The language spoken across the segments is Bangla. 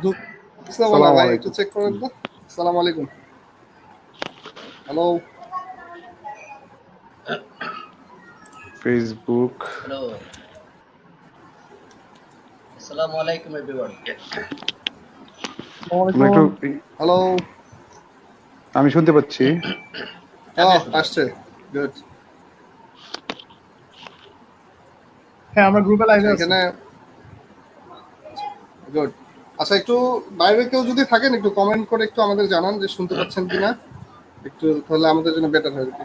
ঢুকছে মনে হয় সালাম ভাই, একটু আলাইকুম। চেক করেন তো। আসসালামু আলাইকুম। হ্যালো। ফেসবুক। হ্যালো, আসসালামু আলাইকুম এভরিওয়ান। আমরা একটু হ্যালো। আমি শুনতে পাচ্ছি। আপনি শুনতে আসছে। পাচ্ছেন? গুড। হ্যাঁ, আমরা গ্রুপে লাইভে আছি। এখানে গুড। আচ্ছা, একটু বাইরে কেউ যদি থাকেন একটু কমেন্ট করে একটু আমাদের জানান যে শুনতে পাচ্ছেন কিনা, একটু তাহলে আমাদের জন্য বেটার হয় আর কি।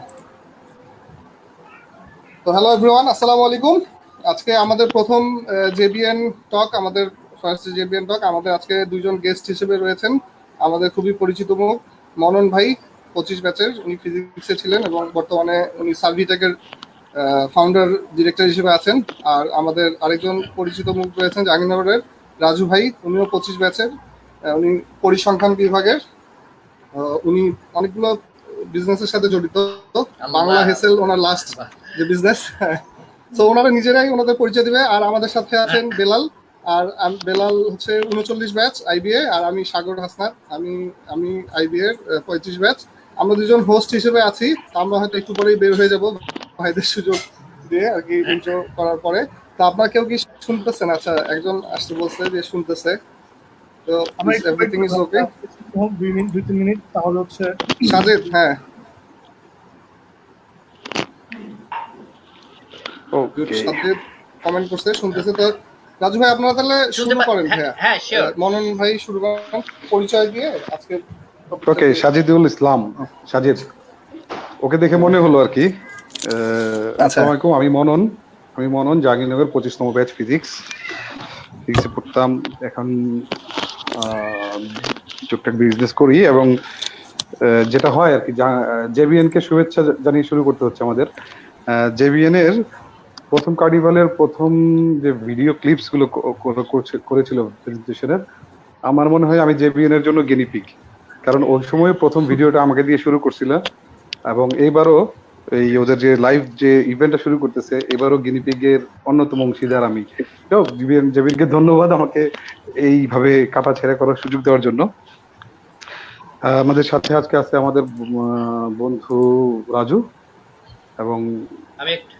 তো হ্যালো এভরিওয়ান, আসসালামু আলাইকুম। আজকে আমাদের প্রথম জেবিএন টক, আমাদের ফার্স্ট জেবিএন টক। আমাদের আজকে দুইজন গেস্ট হিসেবে রয়েছেন। আমাদের খুবই পরিচিত মুখ মনন ভাই, 25 ব্যাচের, উনি ফিজিক্সে ছিলেন এবং বর্তমানে উনি সার্ভিটেকের ফাউন্ডার ডিরেক্টর হিসেবে আছেন। আর আমাদের আরেকজন পরিচিত মুখ রয়েছেন জাহাঙ্গীরনগরের রাজু ভাই, উনিও 25 ব্যাচের, উনি পরিসংখ্যান বিভাগের। উনি অনেকগুলো বিজনেসের সাথে জড়িত। বাংলা আল্লাহ, হেসেল ওনার লাস্ট বাহ, যে বিজনেস। তো ওনারা নিজেরাই ওনাদের পরিচয় দিবে। আর আমাদের সাথে আছেন বেলাল। আর বেলাল হচ্ছে 39 ব্যাচ আইবিএ, আর আমি সাগর হাসনাত, আমি আমি আইবিএ 35 ব্যাচ। আমরা দুজন হোস্ট হিসেবে আছি। আমরা হয়তো একটু পরেই বের হয়ে যাব ভাইদের সুযোগ দিয়ে আর কি, ইন্ট্রো করার পরে। তো আপনারা কেউ কি শুনতেছেন? আচ্ছা, একজন আসতে বলছে যে শুনতেছে। তো আমরা একটু ওয়েট এভরিথিং করি ইজ ভাই, ওকে। 2-3 মিনিট, তাহলে হচ্ছে সাজেদ, হ্যাঁ গুড। ওকে। সাজেদ কমেন্ট করছে, শুনতেছে। তো রাজু ভাই, আপনারা তাহলে শুনতে শুরু করেন হ্যাঁ, ভাইয়া। হ্যাঁ, শিওর। মনন ভাই শুরু করেন পরিচয় দিয়ে আজকে টপিকটা ওকে, দিয়ে। সাজিদুল ইসলাম। সাজিদ, ওকে দেখে মনে হলো আর কি। আচ্ছা। আসসালামু আলাইকুম। আমি মনন জাহাঙ্গীরনগর 25তম ব্যাচ ফিজিক্সে পড়তাম। এখন টুকটাক বিজনেস করি এবং যেটা হয় আর কি, জেবিএন কে শুভেচ্ছা জানিয়ে শুরু করতে হচ্ছে আমাদের। জেবিএন এর প্রথম কার্নিভালের প্রথম যে ভিডিও ক্লিপস গুলো করেছিল প্রেজেন্টেশনের, আমার মনে হয় আমি জেবিএন এর জন্য গিনিপিগ। কারণ ওই সময় প্রথম ভিডিওটা আমাকে দিয়ে শুরু করছিল, এবং এইবারও এই ওদের যে লাইভ যে ইভেন্টটা শুরু করতেছে, এবারও গিনিপিগ এর অন্যতম অংশীদার আমি। তো জেবিএনকে ধন্যবাদ আমাকে এইভাবে কাটা ছেড়া করার সুযোগ দেওয়ার জন্য। আমাদের সাথে আজকে আছে আমাদের বন্ধু রাজু, এবং আমি একটু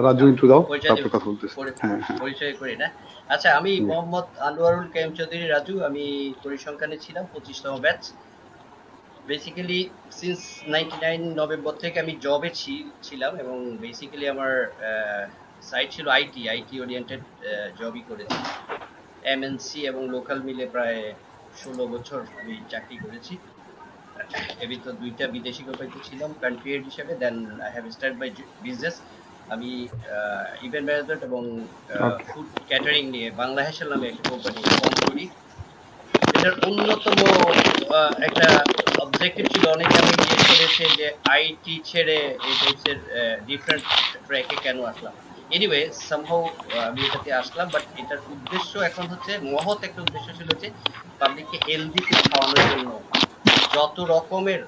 রাজু ইন্ট্রো দাও, পরিচয় দিব, তারপর কথা বলতেছি। হ্যাঁ, হ্যাঁ। পরিচয় করি না। আচ্ছা, আমি মোহাম্মদ আনোয়ারুল কাইম চৌধুরী রাজু। আমি পরিসংখ্যানে ছিলাম 25তম ব্যাচ। বেসিক্যালি সিন্স 99 নভেম্বর থেকে আমি জবে ছিলাম, এবং বেসিক্যালি আমার সাইট ছিল আইটি ওরিয়েন্টেড জবই করেছি। এমএনসি এবং লোকাল মিলে প্রায় 16 বছর আমি চাকরি করেছি। এর ভিতর 2টা বিদেশি কোম্পানিতে ছিলাম কান্ট্রি হেড হিসেবে। Then I have start my business. আমি ইভেন্ট ম্যানেজমেন্ট এবং ওকে। ফুড ক্যাটারিং নিয়ে বাংলা হেসেল নামে একটা কোম্পানি ফর্ম করি। এটার অন্যতম একটা অবজেক্টিভ ছিল, অনেকে আমি জিজ্ঞেস করেছে যে আইটি ছেড়ে এই টাইপসের ডিফারেন্ট ট্র্যাকে কেন আসলাম। এনিওয়ে, সামহাউ আমি এটাতে আসলাম, বাট এটার উদ্দেশ্য এখন হচ্ছে, মহৎ একটা উদ্দেশ্য ছিল যে পাবলিককে হেলদি ফুড খাওয়ানোর জন্য যত রকমের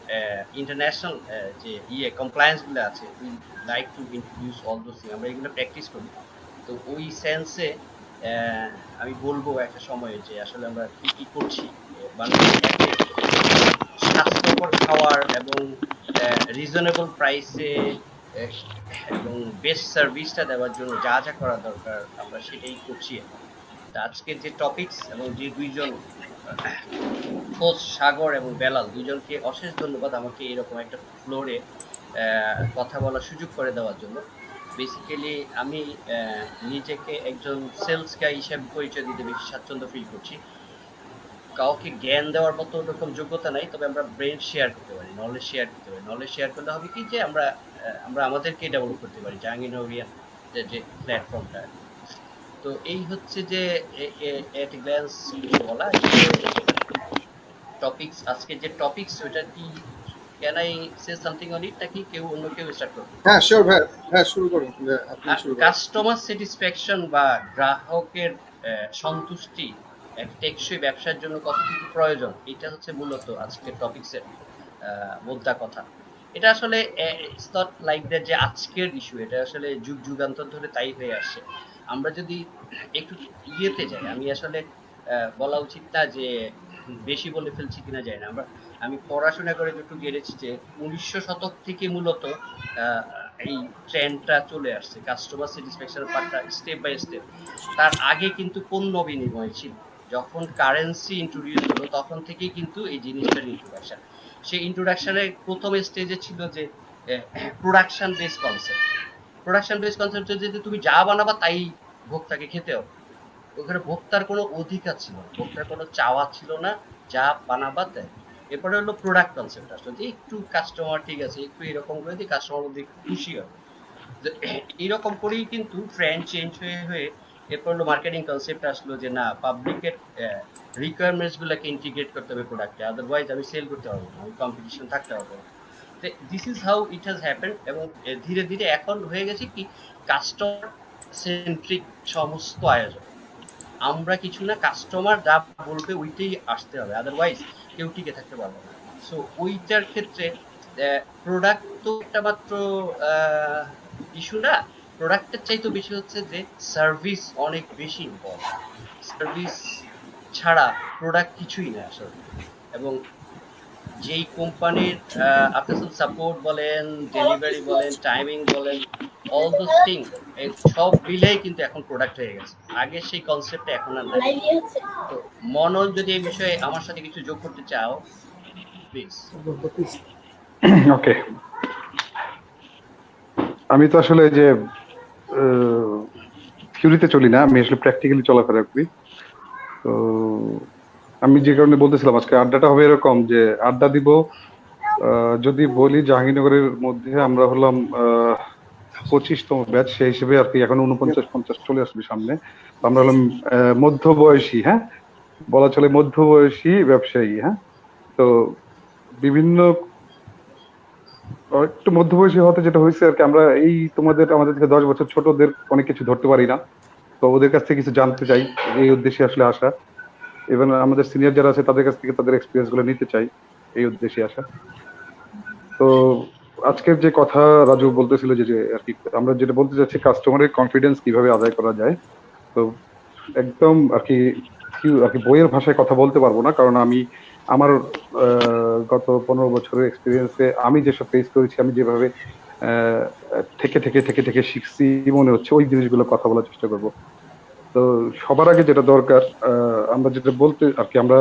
ইন্টারন্যাশনাল যে কমপ্লায়েন্স গুলো আছে, we like to introduce all those thing, আমরা এগুলো প্র্যাকটিস করি। তো ওই সেন্সে আমি বলবো একটা সময়ে যে আসলে আমরা কি কি করছি বাংলাদেশে স্বাস্থ্যকর খাওয়ার এবং রিজনেবল প্রাইসে এবং বেস্ট সার্ভিসটা দেওয়ার জন্য যা যা করা দরকার আমরা সেটাই করছি এখন। তা আজকে যে টপিকস এবং যে দুইজন হোস্ট সাগর এবং বেলাল, দুইজনকে অশেষ ধন্যবাদ আমাকে এরকম একটা ফ্লোরে কথা বলার সুযোগ করে দেওয়ার জন্য। বেসিক্যালি আমি নিজেকে একজন সেলস গাই হিসেবে পরিচয় দিতে বেশি স্বাচ্ছন্দ্য ফিল করছি। কাউকে জ্ঞান দেওয়ার মতো ওরকম যোগ্যতা নাই, তবে আমরা ব্রেন শেয়ার করতে পারি, নলেজ শেয়ার করতে পারি। নলেজ শেয়ার করলে হবে কি যে আমরা আমাদেরকে ডেভেলপ করতে পারি, জাহাঙ্গীরনগরিয়ান যে প্ল্যাটফর্মটা। তো এই হচ্ছে যে এট গ্ল্যান্স বলা যে টপিকস, আজকে যে টপিকস ওটা কি, can I say something on it, নাকি অন্য কেউ স্টার্ট করবে? হ্যাঁ শিওর ভাই, হ্যাঁ শুরু করুন, আপনি শুরু করেন। কাস্টমার স্যাটিসফ্যাকশন বা গ্রাহকের সন্তুষ্টি এক টেকসই ব্যবসার জন্য কতটুকু প্রয়োজন, এটা হচ্ছে মূলত আজকের টপিকসের মোদ্দা কথা। এটা আসলে ইটস নট লাইক দ্যাট যে আজকের ইস্যু, এটা আসলে যুগ যুগান্তর ধরে তাই হয়ে আসছে। আমরা যদি একটু ইয়েতে যাই, আমি আসলে বলা উচিত না যে বেশি বলে ফেলছি কিনা যায় না, আমি পড়াশোনা করে যতটুকু জেনেছি যে 1900 শতক থেকে মূলত আহ, এই ট্রেন্ডটা চলে আসছে, কাস্টমার স্যাটিসফ্যাকশন পার্টটা স্টেপ বাই স্টেপ। তার আগে কিন্তু পণ্য বিনিময় ছিল, যখন কারেন্সি ইন্ট্রোডিউস হলো তখন থেকেই কিন্তু এই জিনিসটার ইন্ট্রোডাকশন। সেই ইন্ট্রোডাকশনের প্রথম স্টেজে ছিল যে production base concept. Production base concept যে তুমি যা বানাবা তাই ভোক্তাকে খেতে হবে। ওখানে ভোক্তার কোনো অধিকার ছিল না, ভোক্তার কোনো চাওয়া ছিল না, যা বানাবা তাই। এরপরে হলো প্রোডাক্ট কনসেপ্ট আসলো, যে একটু কাস্টমার ঠিক আছে একটু এরকম করে দিই, কাস্টমার মধ্যে একটু খুশি হবে। এইরকম করেই কিন্তু ট্রেন্ড চেঞ্জ হয়ে হয়ে এরপর হলো মার্কেটিং কনসেপ্ট আসলো, যে না পাবলিকের রিকোয়ারমেন্টস গুলোকে ইন্টিগ্রেট করতে হবে প্রোডাক্টে, আদারওয়াইজ আমি সেল করতে পারবো না, আমি কম্পিটিশন থাকতে পারবো না। This is how it has happened. এবং ধীরে ধীরে এখন হয়ে গেছে কি কাস্টমার সেন্ট্রিক সমস্ত আয়োজন। আমরা কিছু না, কাস্টমার যা বলবে ওইটাই আসতে হবে, আদারওয়াইজ কেউ টিকে থাকতে পারবে না। সো ওইটার ক্ষেত্রে প্রোডাক্ট তো একটা মাত্র ইস্যু না, প্রোডাক্টের চাইতে বেশি হচ্ছে যে সার্ভিস অনেক বেশি ইম্পর্টেন্ট। সার্ভিস ছাড়া প্রোডাক্ট কিছুই না আসলে। এবং যেই কোম্পানির আপনার সাপোর্ট বলেন, ডেলিভারি বলেন, টাইমিং বলেন, অল দোজ থিং সব মিলেই কিন্তু এখন প্রোডাক্ট হয়ে গেছে। আগে সেই কনসেপ্টটা এখন আর নাই। তো মনন যদি এই বিষয়ে আমার সাথে কিছু যোগ করতে চাও প্লিজ। ওকে, আমি তো আসলে যে থিওরিতে চলি না, আমি আসলে প্র্যাকটিক্যালি চলাফেরা করি। তো আমি যে কারণে বলতেছিলাম আজকে আড্ডাটা হবে এরকম যে আড্ডা দিব, যদি বলি জাহাঙ্গীরনগরের মধ্যে আমরা হলাম 25তম ব্যাচ, সেই হিসেবে আর কি এখন 49-50 চলে আসবে সামনে। আমরা হলাম মধ্যবয়সী, হ্যাঁ বলা চলে মধ্যবয়সী ব্যবসায়ী। হ্যাঁ, তো বিভিন্ন একটু মধ্যবয়সী হতে যেটা হয়েছে আর কি, আমরা এই আমাদের থেকে 10 বছর ছোটদের অনেক কিছু ধরতে পারি না, তো ওদের কাছ থেকে কিছু জানতে চাই, এই উদ্দেশ্যে আসলে আসা। এবং আমাদের সিনিয়র যারা আছে তাদের কাছ থেকে তাদের এক্সপিরিয়েন্স গুলো নিতে চাই, এই উদ্দেশ্যে আসা। তো আজকের যে কথা রাজু বলতেছিল যে আর কি, আমরা যেটা বলতে চাচ্ছি কাস্টমারের কনফিডেন্স কিভাবে আদায় করা যায়। তো একদম আর কি বইয়ের ভাষায় কথা বলতে পারবো না, কারণ আমি আমার গত 15 বছরের এক্সপিরিয়েন্সে আমি যেসব ফেস করেছি, আমি যেভাবে থেকে থেকে থেকে থেকে শিখছি মনে হচ্ছে, ওই জিনিসগুলো কথা বলার চেষ্টা করব। তো সবার আগে যেটা দরকার, আমরা যেটা বলতে আর কি, আমরা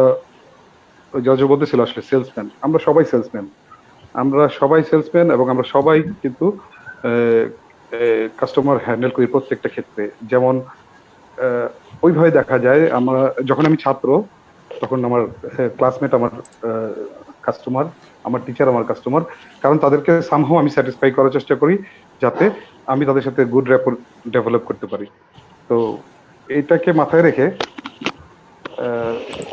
ওই জজ বলতেছিল আসলে সেলসম্যান, আমরা সবাই সেলসম্যান এবং আমরা সবাই কিন্তু কাস্টমার হ্যান্ডেল করি প্রত্যেকটা ক্ষেত্রে। যেমন ওইভাবে দেখা যায়, যখন আমি ছাত্র তখন আমার ক্লাসমেট আমার কাস্টমার, আমার টিচার আমার কাস্টমার, কারণ তাদেরকে সামহাও আমি স্যাটিসফাই করার চেষ্টা করি যাতে আমি তাদের সাথে গুড র্যাপোর ডেভেলপ করতে পারি। তো এইটাকে মাথায় রেখে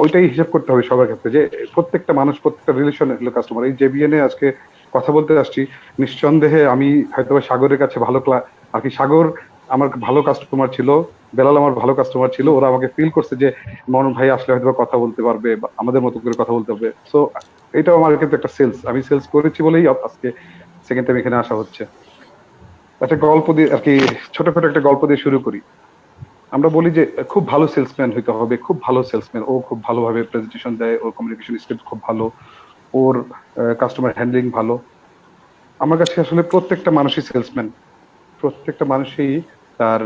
ওইটাই হিসাব করতে হবে সবার ক্ষেত্রে, যে প্রত্যেকটা মানুষ প্রত্যেকটা রিলেশন হলো কাস্টমার। এই জেবিএন এ আজকে কথা বলতে আসছি, নিঃসন্দেহে আমি হয়তো সাগরের কাছে ভালো আর কি, সাগর আমার ভালো কাস্টমার ছিল, বেলাল আমার ভালো কাস্টমার ছিল, ওরা আমাকে ফিল করছে যে মনন ভাই আসলে হয়তো কথা বলতে পারবে, আমাদের মতো করে কথা বলতে হবে। সো এটাও আমার কিন্তু একটা সেলস, আমি সেলস করেছি বলেই আজকে সেকেন্ড টাইম এখানে আসা হচ্ছে। একটা গল্প দিয়ে আর কি, ছোটখাটো একটা গল্প দিয়ে শুরু করি। আমরা বলি যে খুব ভালো সেলসম্যান হইতে হবে, খুব ভালো সেলসম্যান, ও খুব ভালোভাবে প্রেজেন্টেশন দেয়, ওর কমিউনিকেশন স্কিল খুব ভালো, ওর কাস্টমার হ্যান্ডলিং ভালো। আমার কাছে আসলে প্রত্যেকটা মানুষই সেলসম্যান, প্রত্যেকটা মানুষই তার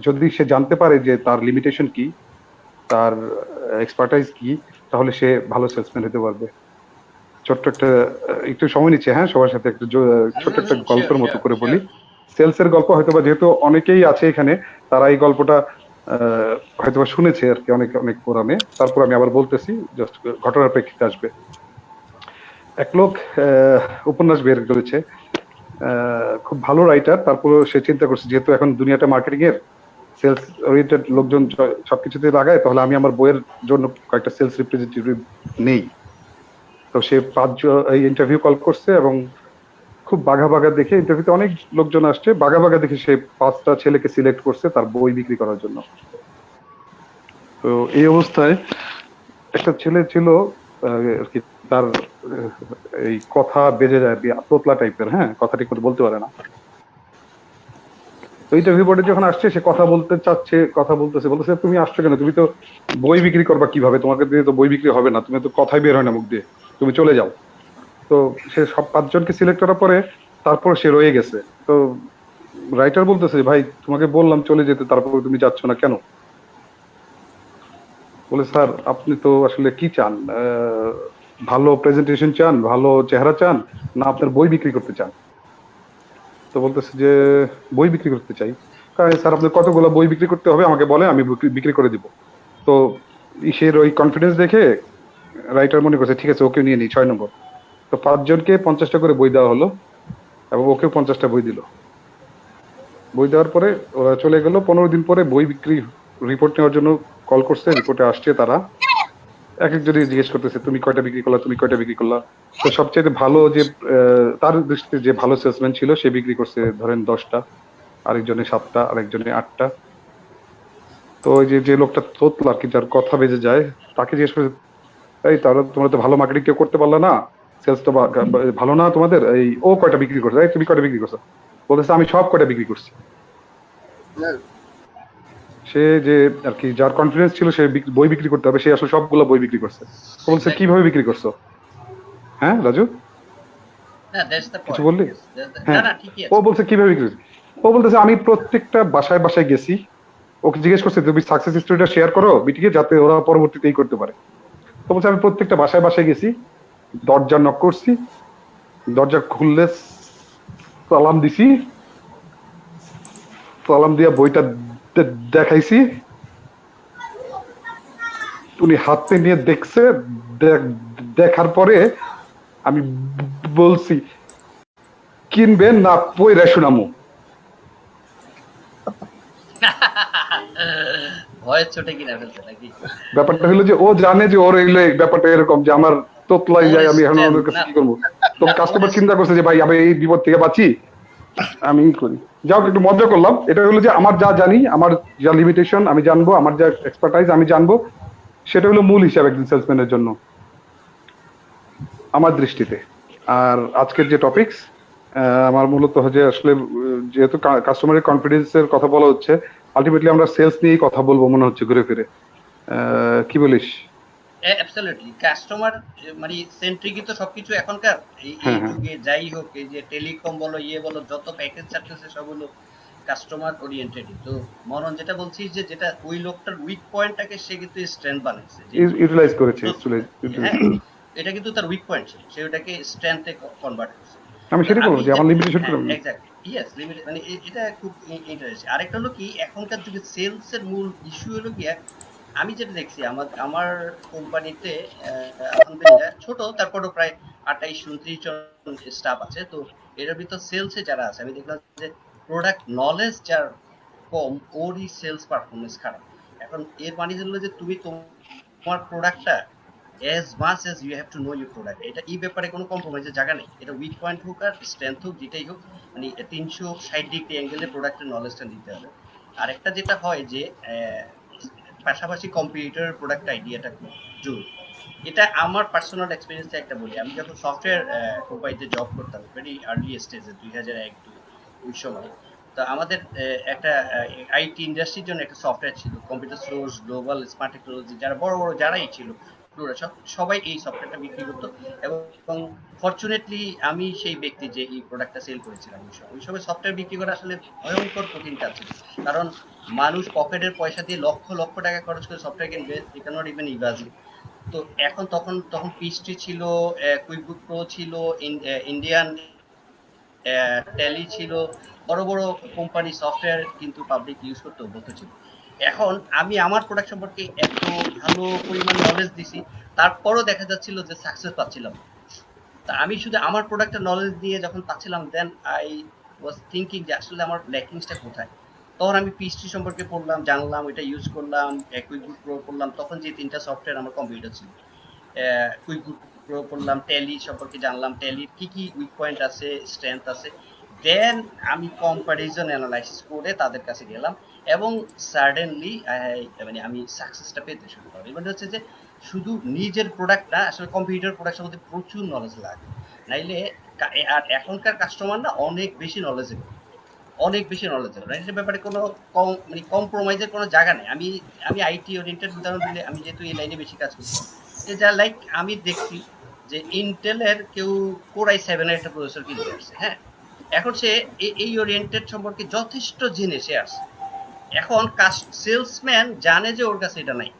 যদি সে জানতে পারে যে তার লিমিটেশন কি, তার এক্সপার্টাইজ কি, তাহলে সে ভালো সেলসম্যান হতে পারবে। ছোট্ট একটা একটু সময় নিচ্ছে, হ্যাঁ সবার সাথে একটু ছোট্ট একটা গল্পের মতো করে বলি। সেলসের গল্প হয়তোবা যেহেতু অনেকেই আছে এখানে, তারা এই গল্পটা হয়তোবা শুনেছে আর কি অনেক অনেক পুরাণে, তারপর আমি আবার বলতেছি, জাস্ট ঘটনার প্রেক্ষিতে আসবে। এক লোক উপন্যাস বের করেছে, খুব ভালো রাইটার, তারপর সে চিন্তা করছে যেহেতু এখন দুনিয়াটা মার্কেটিং এর, সেলস ওরিয়েন্টেড লোকজন সবকিছুতে লাগায়, তাহলে আমি আমার বইয়ের জন্য কয়েকটা সেলস রিপ্রেজেন্টেটিভ নেই। তো সে 5 ইন্টারভিউ কল করছে এবং খুব বাঘা দেখে, ইন্টারভিউতে অনেক লোকজন আসছে, বাঘা দেখে সে 5টা ছেলেকে সিলেক্ট করছে তার বই বিক্রি করার জন্য। তো এই অবস্থায় একটা ছেলে ছিল আর কি, তার এই কথা বেজে যায়, তোতলা টাইপের, হ্যাঁ কথা ঠিক মতো বলতে পারে না। তো ইন্টারভিউ বোর্ডে যখন আসছে, সে কথা বলতে চাচ্ছে, কথা বলতেছে তুমি আসছো কেন, তুমি তো বই বিক্রি করবা কিভাবে, তোমাকে দিয়ে তো বই বিক্রি হবে না, তুমি তো কথাই বের হয় না মুখ দিয়ে, তুমি চলে যাও। তো সে সব 5 জনকে সিলেক্ট করার পরে তারপর সে রয়ে গেছে। তো রাইটার বলতেছে, ভাই তোমাকে বললাম চলে যেতে, তারপর তুমি যাচ্ছ না কেন? বলে, স্যার আপনি তো আসলে কি চান, ভালো প্রেজেন্টেশন চান, ভালো চেহারা চান, না আপনার বই বিক্রি করতে চান? তো বলতেছে যে বই বিক্রি করতে চাই। কারণ স্যার আপনার কতগুলো বই বিক্রি করতে হবে আমাকে বলে, আমি বিক্রি করে দিব। তো ইসের ওই কনফিডেন্স দেখে রাইটার মনে করছে ঠিক আছে ওকে নিয়ে নিই 6 নম্বর। তো 5 জনকে 50টা করে বই দেওয়া হলো এবং ওকেও 50টা বই দিল। বই দেওয়ার পরে ওরা চলে গেল। 15 দিন পরে বই বিক্রি রিপোর্ট নেওয়ার জন্য কল করছে, রিপোর্টে আসছে তারা। এক একজনই জিজ্ঞেস করতেছে তুমি কয়টা বিক্রি করলা, তুমি কয়টা বিক্রি করলা। তো সবচেয়ে ভালো যে তার দৃষ্টিতে যে ভালো সেলসম্যান ছিল সে বিক্রি করছে ধরেন 10টা, আরেকজনে 7টা, আরেকজনে 8টা। তো ওই যে যে লোকটা তোতলা আর কি, যার কথা বেজে যায়, তাকে জিজ্ঞেস করে, এই তাহলে তোমরা তো ভালো মার্কেটিং কেউ করতে পারলা না, সেলস তো ভালো না তোমাদের, এই ও কয়টা বিক্রি করছে, এই তুমি কয়টা বিক্রি করছো? বলতেছে আমি সব কয়টা বিক্রি করছি। সে যে আর কি যার কনফিডেন্স ছিল সে বই বিক্রি করতে হবে, সে আসলে সবগুলো বই বিক্রি করছে। তো বলছে Exactly. কিভাবে বিক্রি করছো? হ্যাঁ রাজু, না, that's the কিছু point. বললি? Yes, না হ্যাঁ, না ঠিকই ও আছে। বলছে কিভাবে বিক্রি করছো? ও বলতেছে আমি প্রত্যেকটা বাসায় বাসায় গেছি, ওকে জিজ্ঞেস করছে তুমি সাকসেস স্টোরিটা শেয়ার করো বিটিকে, যাতে ওরা পরবর্তীতে এই করতে পারে। তো বলছে আমি প্রত্যেকটা বাসায় বাসায় গেছি, দরজা নক করছি, দরজা খুললে সালাম দিছি, সালাম দিয়া বইটা দেখাইছি, উনি হাতে নিয়ে দেখছে, দেখার পরে আমি বলছি কিনবেন না পয়রা শুনামু। ভয়ের চোটে কিনা ফেলছে নাকি? ব্যাপারটা হলো যে ও জানে যে ওর এগুলো ব্যাপারটা এরকম যে আমার তোতলাই ওর যায়, আমি এখন strength ওদের কাছে না, কি করবো। তো না, কাস্টমার চিন্তা করছে যে ভাই আমি এই বিপদ থেকে বাঁচি, আমি করি। যাও একটু মজা করলাম। এটা হলো যে আমার যা জানি, আমার যা লিমিটেশন আমি জানবো, আমার যা এক্সপার্টাইজ আমি জানবো, সেটা হলো মূল হিসাব একজন সেলসম্যানের জন্য আমার দৃষ্টিতে। আর আজকের যে টপিকস, আমার মূলত যে আসলে যেহেতু কাস্টমারের কনফিডেন্সের কথা বলা হচ্ছে, আলটিমেটলি আমরা সেলস নিয়েই কথা বলবো মনে হচ্ছে ঘুরে ফিরে। কি বলিস? অ্যাবসলিউটলি কাস্টমার মানে সেন্ট্রিকই তো সবকিছু এখনকার এই হ্যাঁ হ্যাঁ, যুগে। যাই হোক, এই যে টেলিকম বলো, ইয়ে বলো, যত প্যাকেজ ছাড়তেছে সব হলো কাস্টমার ওরিয়েন্টেড। তো মরণ যেটা বলছিস যে যেটা ওই লোকটার উইক পয়েন্টটাকে সে কিন্তু স্ট্রেংথ বানাইছে, যে ইউটিলাইজ করেছে। হ্যাঁ, এটা কিন্তু তার উইক পয়েন্ট ছিল, সে ওটাকে স্ট্রেংথে কনভার্ট করছে। আমি তো সেটাই বলবো আমি যে আমার লিমিটেশন হ্যাঁ এক্স্যাক্টলি, ইয়েস, লিমিট মানে এটা খুব ইন্টারেস্টিং। আরেকটা হলো কি, এখনকার যুগে সেলস এর মূল ইস্যু হলো কি, আমি যেটা দেখছি আমার আমার কোম্পানিতে আলহামদুলিল্লাহ ছোট, তারপরও প্রায় 28-29 জন স্টাফ আছে। তো এর ভিতর সেলসে যারা আছে, আমি দেখলাম যে প্রোডাক্ট নলেজ যার কম, ওরই সেলস পারফরমেন্স খারাপ। এখন এর মানে হলো যে তুমি তোমার প্রোডাক্টটা as much as you have to know your product, এটা এই ব্যাপারে কোনো কম্প্রোমাইজের জায়গা নেই। এটা উইক পয়েন্ট হোক আর স্ট্রেংথ হোক, যেটাই হোক, মানে 360 ডিগ্রি অ্যাঙ্গেলে প্রোডাক্টের নলেজটা দিতে হবে। আরেকটা যেটা হয় যে পাশাপাশি কম্পিউটার প্রোডাক্ট আইডিয়াটা খুব জরুরি। এটা আমার পার্সোনাল এক্সপিরিয়েন্স একটা বলি। আমি যখন সফটওয়্যার কোম্পানিতে জব করতাম ভেরি আর্লি স্টেজে, 2001-2 ওই সময়, তো আমাদের একটা আইটি ইন্ডাস্ট্রির জন্য একটা সফটওয়্যার ছিল, computer source, global, smart technology, যারা বড় বড় যারাই ছিল সবাই এই সফটওয়্যারটা বিক্রি করতো। এবং ফরচুনেটলি আমি সেই ব্যক্তি যে এই প্রোডাক্টটা সেল করেছিলাম। ওই সময় সফটওয়্যার বিক্রি করা আসলে ভয়ঙ্কর কঠিন কাজ ছিল, কারণ মানুষ পকেটের পয়সা দিয়ে লক্ষ লক্ষ টাকা খরচ করে সফটওয়্যার কিনবে, you can not even imagine. তো এখন তখন পিএইচডি ছিল, কুইকবুক প্রো ছিল, ইন্ডিয়ান ট্যালি ছিল, বড় বড় কোম্পানি সফটওয়্যার কিন্তু পাবলিক ইউজ করতে অভ্যস্ত ছিল। এখন আমি আমার প্রোডাক্ট সম্পর্কে এত ভালো পরিমাণ নলেজ দিছি, তারপরও দেখা যাচ্ছিল যে সাকসেস পাচ্ছিলাম না। তা আমি শুধু আমার প্রোডাক্টের নলেজ দিয়ে যখন পাচ্ছিলাম, দেন আই ওয়াজ থিঙ্কিং যে আসলে আমার ল্যাকিংসটা কোথায়। তখন আমি পিএইচডি সম্পর্কে পড়লাম, জানলাম, এটা ইউজ করলাম, কুইকবুক প্রো করলাম। তখন যে 3টা সফটওয়্যার আমার কম্পিউটার ছিল, কুইকবুক প্রো করলাম, ট্যালি সম্পর্কে জানলাম, ট্যালির কি কি উইক পয়েন্ট আছে, স্ট্রেংথ আছে। দেন আমি কম্পারিজন অ্যানালাইসিস করে তাদের কাছে গেলাম, এবং সাডেনলি মানে আমি সাকসেসটা পেতে শুরু করলাম। মানে হচ্ছে যে শুধু নিজের প্রোডাক্ট না, আসলে কম্পিউটার প্রোডাক্টের মধ্যে প্রচুর নলেজ লাগে, নাইলে আর এখনকার কাস্টমার না অনেক বেশি নলেজেবল। অনেক বেশি নলেজেবল, এটার ব্যাপারে কোনো মানে কম্প্রোমাইজের কোনো জায়গা নেই। আমি আইটি ওরিয়েন্টেড উদাহরণ দিলে, আমি যেহেতু এই লাইনে বেশি কাজ করছি, যে যা লাইক আমি দেখছি যে ইন্টেলের কেউ কোর i7 এর একটা প্রসেসর কিনতে আসছে, হ্যাঁ, এখন সে এই ওরিয়েন্টেড সম্পর্কে যথেষ্ট জেনে সে আসছে। এখন সেলসম্যান জানে যে ওর কাছে এটা নাই,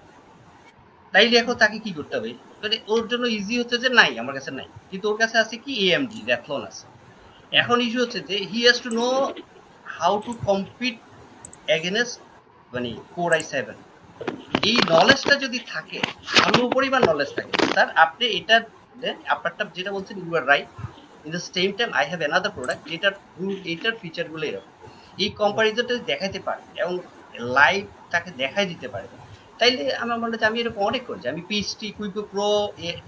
তাইলে এখন তাকে কি করতে হবে? মানে ওর জন্য ইজি হচ্ছে যে নাই, আমার কাছে নাই, কিন্তু ওর কাছে আছে কি AMD র্যাথলন আছে। এখন ইস্যু হচ্ছে যে he has to know how to compete against মানে কোর i7। এই নলেজটা যদি থাকে, ভালো পরিমাণ নলেজ থাকে, স্যার আপনি এটা দেন, আপনারটা যেটা বলছেন you are right, in the same time I have another product এটার ফিচারগুলো এরকম, এই কম্পারিজনটা দেখাইতে পারে এবং লাইভ তাকে দেখাই দিতে পারে, তাইলে আমার মনে হচ্ছে আমি এরকম অনেক করছি। আমি পিএইচডি, কুইকো প্রো,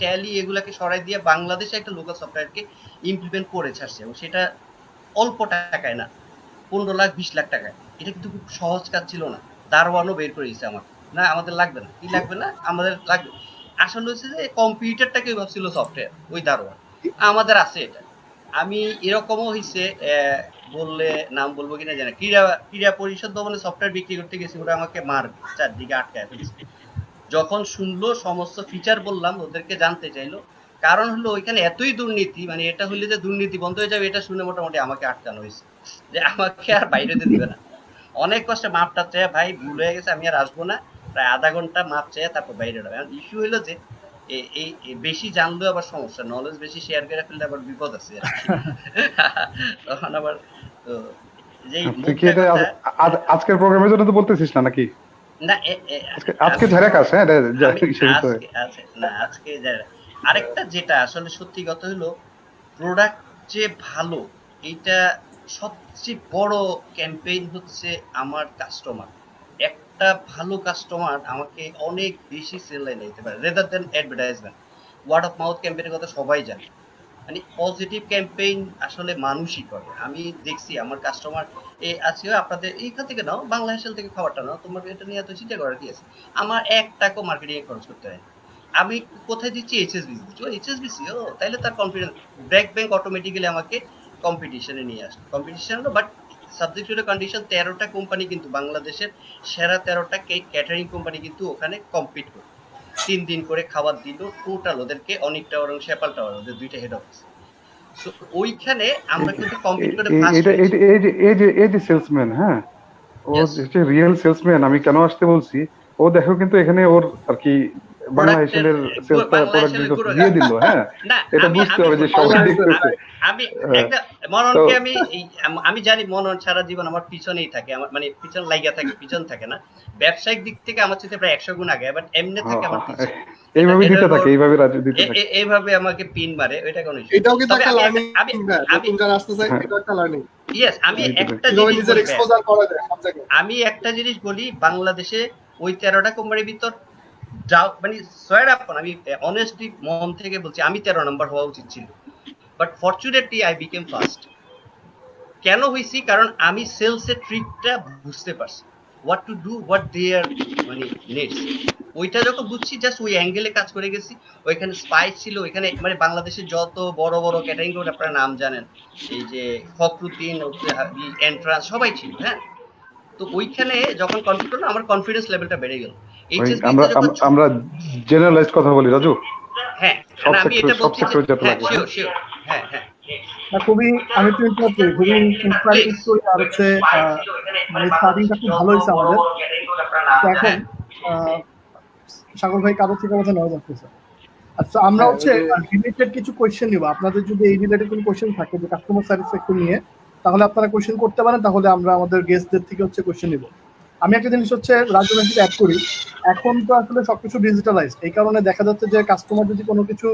ট্যালি এগুলাকে সরাই দিয়ে বাংলাদেশে একটা লোকাল সফটওয়্যারকে ইমপ্লিমেন্ট করে ছাড়ছে, এবং সেটা অল্প টাকায় না, 15 লাখ 20 লাখ টাকায়। এটা কিন্তু খুব সহজ কাজ ছিল না। দারোয়ানও বের করে দিয়েছে আমার, না আমাদের লাগবে না, কি লাগবে না, আমাদের লাগবে। আসলে হচ্ছে যে কম্পিউটারটাকে ভাবছিল সফটওয়্যার, ওই দারোয়ান আমাদের আছে এটা। আমি এরকমও হয়েছে, বললে নাম বলবো কিনা জানি, ক্রীড়া পরিষদ ভবনে সফটওয়্যার বিক্রি করতে গেছি, ওরা আমাকে মারবে, চারদিকে আটকায় ফেলছে। যখন শুনলো সমস্ত ফিচার বললাম, ওদেরকে জানতে চাইলো, কারণ হলো ওইখানে এতই দুর্নীতি, মানে এটা হইলে যে দুর্নীতি বন্ধ হয়ে যাবে এটা শুনে মোটামুটি আমাকে আটকানো হয়েছে, যে আমাকে আর বাইরে দিবে না। অনেক কষ্টে মাপটা চেয়ে, ভাই ভুল হয়ে গেছে, আমি আর আসবো না, প্রায় আধা ঘন্টা মাপ চেয়ে তারপর বাইরে যাবে। ইস্যু হইলো যে এই বেশি জানলেও আবার সমস্যা, নলেজ বেশি শেয়ার করে ফেললে আবার বিপদ আছে আর কি। তখন আবার তো যেই তুই কি এটা আজকের প্রোগ্রামের জন্য তো বলতেছিস না নাকি? না আজকে ঝাড়া কাজ, হ্যাঁ আজকে আরেকটা যেটা আসলে সত্যি কথা হলো, প্রোডাক্ট যে ভালো, এইটা সবচেয়ে বড় ক্যাম্পেইন হচ্ছে আমার কাস্টমার। একটা ভালো কাস্টমার আমাকে অনেক বেশি সেল লাইনে দিতে পারে rather than advertisement. Word of mouth ক্যাম্পেইনের কথা সবাই জানে, মানে পজিটিভ ক্যাম্পেইন আসলে মানুষই করে। আমি দেখছি আমার কাস্টমার আজকে আপনাদের এইখান থেকে নাও, বাংলা হেসেল থেকে খাবারটা নাও, তোমার এটা নিয়ে এত চিন্তা করার কি আছে? আমার 1 টাকাও মার্কেটিং এ খরচ করতে হয়। আমি কোথায় দিচ্ছি? HSBC দিচ্ছি। ও HSBC, ও তাইলে তার কনফিডেন্স, ব্র্যাক ব্যাংক অটোমেটিক্যালি আমাকে কম্পিটিশনে নিয়ে আসলো। কম্পিটিশন হলো, বাট সাবজেক্ট টু কন্ডিশন 13টা কোম্পানি কিন্তু বাংলাদেশের সেরা 13টা ক্যাটারিং কোম্পানি কিন্তু ওখানে কম্পিট করে 3 দিন করে খাবার দিল টোটাল ওদেরকে, অনিক টাওয়ার এবং শেপাল টাওয়ার, ওদের 2টা হেড অফিস। সো ওইখানে আমরা কিন্তু কম্পিট করে ফার্স্ট হয়েছি। এই যে সেলসম্যান, হ্যাঁ, ও হচ্ছে রিয়েল সেলসম্যান। আমি কেন আসতে বলছি, ও দেখো কিন্তু এখানে ওর আর কি বাংলা হেসেলের সেলসটা প্রোডাক্ট দিয়ে দিল, হ্যাঁ, এটা বুঝতে হবে যে সবাই দেখতেছে। আমি একটা মননকে আমি জানি মনন সারা জীবন আমার পিছনেই থাকে, আমার মানে পিছন লাগিয়া থাকে, পিছন থাকে না, ব্যবসায়িক দিক থেকে আমার চেয়ে প্রায় 100 গুণ আগে, বাট এমনি থাকে আমার পিছনে, এইভাবে দিতে থাকে, এইভাবে রাজু দিতে থাকে, এইভাবে আমাকে পিন মারে, ওইটা কোনো ইস্যু। এটাও কিন্তু একটা লার্নিং, আমি যারা আসতে চাই এটা একটা লার্নিং। ইয়েস, আমি একটা জিনিস বলি, বাংলাদেশে ওই 13টা কোম্পানির ভিতর মানে আমি অনেস্টলি মন থেকে বলছি, আমি 13 নাম্বার হওয়া উচিত ছিল, but fortunately I became first. কেন হইছি? কারণ আমি সেলসের ট্রিকটা বুঝতে পারছি, হোয়াট টু ডু, হোয়াট দেয়ার মানে নিডস, ওইটা যখন বুঝছি জাস্ট ওই অ্যাঙ্গেলে কাজ করে গেছি। ওইখানে স্পাইস ছিল, ওইখানে মানে বাংলাদেশের যত বড় বড় ক্যাটারিং করে আপনারা নাম জানেন, এই যে ফখরুদ্দিন, এন্ট্রান্স, সবাই ছিল, হ্যাঁ। তো ওইখানে যখন কনফিডেন্স হলো, আমার কনফিডেন্স লেভেলটা বেড়ে গেল। আমরা জেনারেলাইজড কথা বলি রাজু, হ্যাঁ, আমি এটা বলছি, শিওর শিওর, হ্যাঁ হ্যাঁ, খুবই, আমি তো খুবই ইন্সপায়ারিং স্টোরি। আর হচ্ছে মানে স্টার্টিংটা খুব ভালো হয়েছে আমাদের। এখন সাগর ভাই কারো থেকে কথা নেওয়া যাচ্ছে। আচ্ছা, আমরা হচ্ছে রিলেটেড কিছু কোয়েশ্চেন নিব। আপনাদের যদি এই রিলেটেড কোনো কোয়েশ্চেন থাকে যে কাস্টমার স্যাটিসফ্যাকশন নিয়ে, তাহলে আপনারা কোয়েশ্চেন করতে পারেন, তাহলে আমরা আমাদের গেস্টদের থেকে হচ্ছে কোয়েশ্চেন নিব। আমি একটা জিনিস হচ্ছে রাজু ভাইকে অ্যাড করি, এখন তো আসলে সবকিছু ডিজিটালাইজড, এই কারণে দেখা যাচ্ছে যে কাস্টমার যদি কোনো কিছু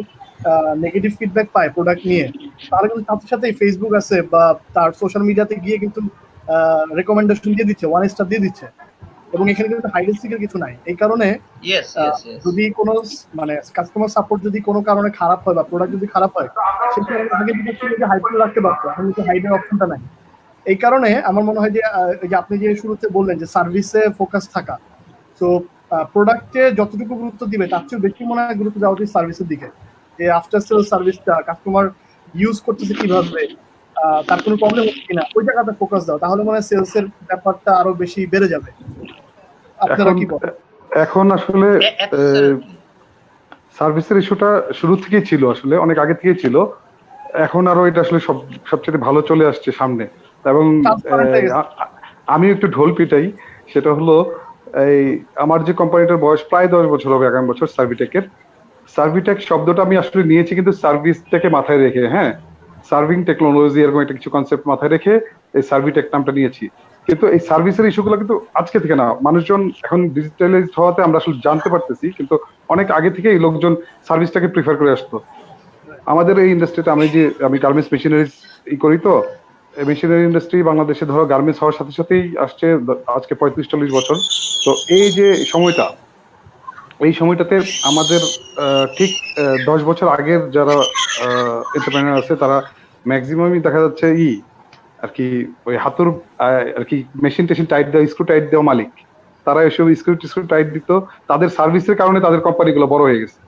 নেগেটিভ ফিডব্যাক পায় প্রোডাক্ট নিয়ে, তাহলে কিন্তু সাথে সাথেই ফেসবুক আছে বা তার সোশ্যাল মিডিয়াতে গিয়ে কিন্তু রেকমেন্ডেশন দিয়ে দিচ্ছে, 1 স্টার দিয়ে দিচ্ছে, এবং এখানে কিন্তু হাইড সিকের কিছু নাই। এই কারণে যদি কোনো মানে কাস্টমার সাপোর্ট যদি কোনো কারণে খারাপ হয় বা প্রোডাক্ট যদি খারাপ হয়, সেক্ষেত্রে আগে যদি হাইড করে রাখতে পারতো, এখন কিন্তু হাইডের অপশনটা নাই। এই কারণে আমার মনে হয় যে আপনি যে শুরুতে বললেন যে সার্ভিসে ফোকাস থাকা, তো প্রোডাক্টে যতটুকু গুরুত্ব দিবে তার চেয়ে বেশি মনে হয় গুরুত্ব দেওয়া উচিত সার্ভিসের দিকে, যে আফটার সেল সার্ভিসটা কাস্টমার ইউজ করতেছে কিভাবে, তার কোনো প্রবলেম হচ্ছে কিনা ওই জায়গাতে ফোকাস দাও, তাহলে মনে হয় সেলস এর ব্যাপারটা আরো বেশি বেড়ে যাবে। আপনারা এখন কি বলেন? এখন আসলে Absolutely. সার্ভিসের ইস্যুটা শুরু থেকেই ছিল, আসলে অনেক আগে থেকেই ছিল। এখন আরো এটা আসলে সবচেয়ে ভালো চলে আসছে সামনে। এবং Transparent হয়ে গেছে। আমি একটু ঢোল পিটাই, সেটা হলো এই আমার যে কোম্পানিটার বয়স প্রায় 10 বছর হবে আগামী বছর, সার্ভিটেকের। সার্ভিটেক শব্দটা আমি আসলে নিয়েছি কিন্তু সার্ভিসটাকে মাথায় রেখে, হ্যাঁ, সার্ভিং টেকনোলজি এরকম একটা কিছু কনসেপ্ট মাথায় রেখে এই সার্ভিটেক নামটা নিয়েছি। কিন্তু এই সার্ভিসের ইস্যুগুলো কিন্তু আজকে থেকে না, মানুষজন এখন ডিজিটালাইজড হওয়াতে আমরা আসলে জানতে পারতেছি, কিন্তু অনেক আগে থেকেই লোকজন সার্ভিসটাকে প্রিফার করে আসতো। আমাদের এই ইন্ডাস্ট্রিতে আমি গার্মেন্টস মেশিনারিজ করি, তো মেশিনারি ইন্ডাস্ট্রি বাংলাদেশে ধরো গার্মেন্টস হওয়ার সাথে সাথেই আসছে আজকে 35-40 বছর। তো এই যে সময়টা, এই সময়টাতে আমাদের ঠিক 10 বছর আগের যারা এন্টারপ্রেনার আছে তারা ম্যাক্সিমামই দেখা যাচ্ছে আর কি ওই হাতুর আর কি মেশিন টেশিন টাইট দেওয়া, স্ক্রু টাইট দেওয়া মালিক, তারা এসব স্ক্রু টাইট দিত। তাদের সার্ভিসের কারণে তাদের কোম্পানিগুলো বড় হয়ে গেছে।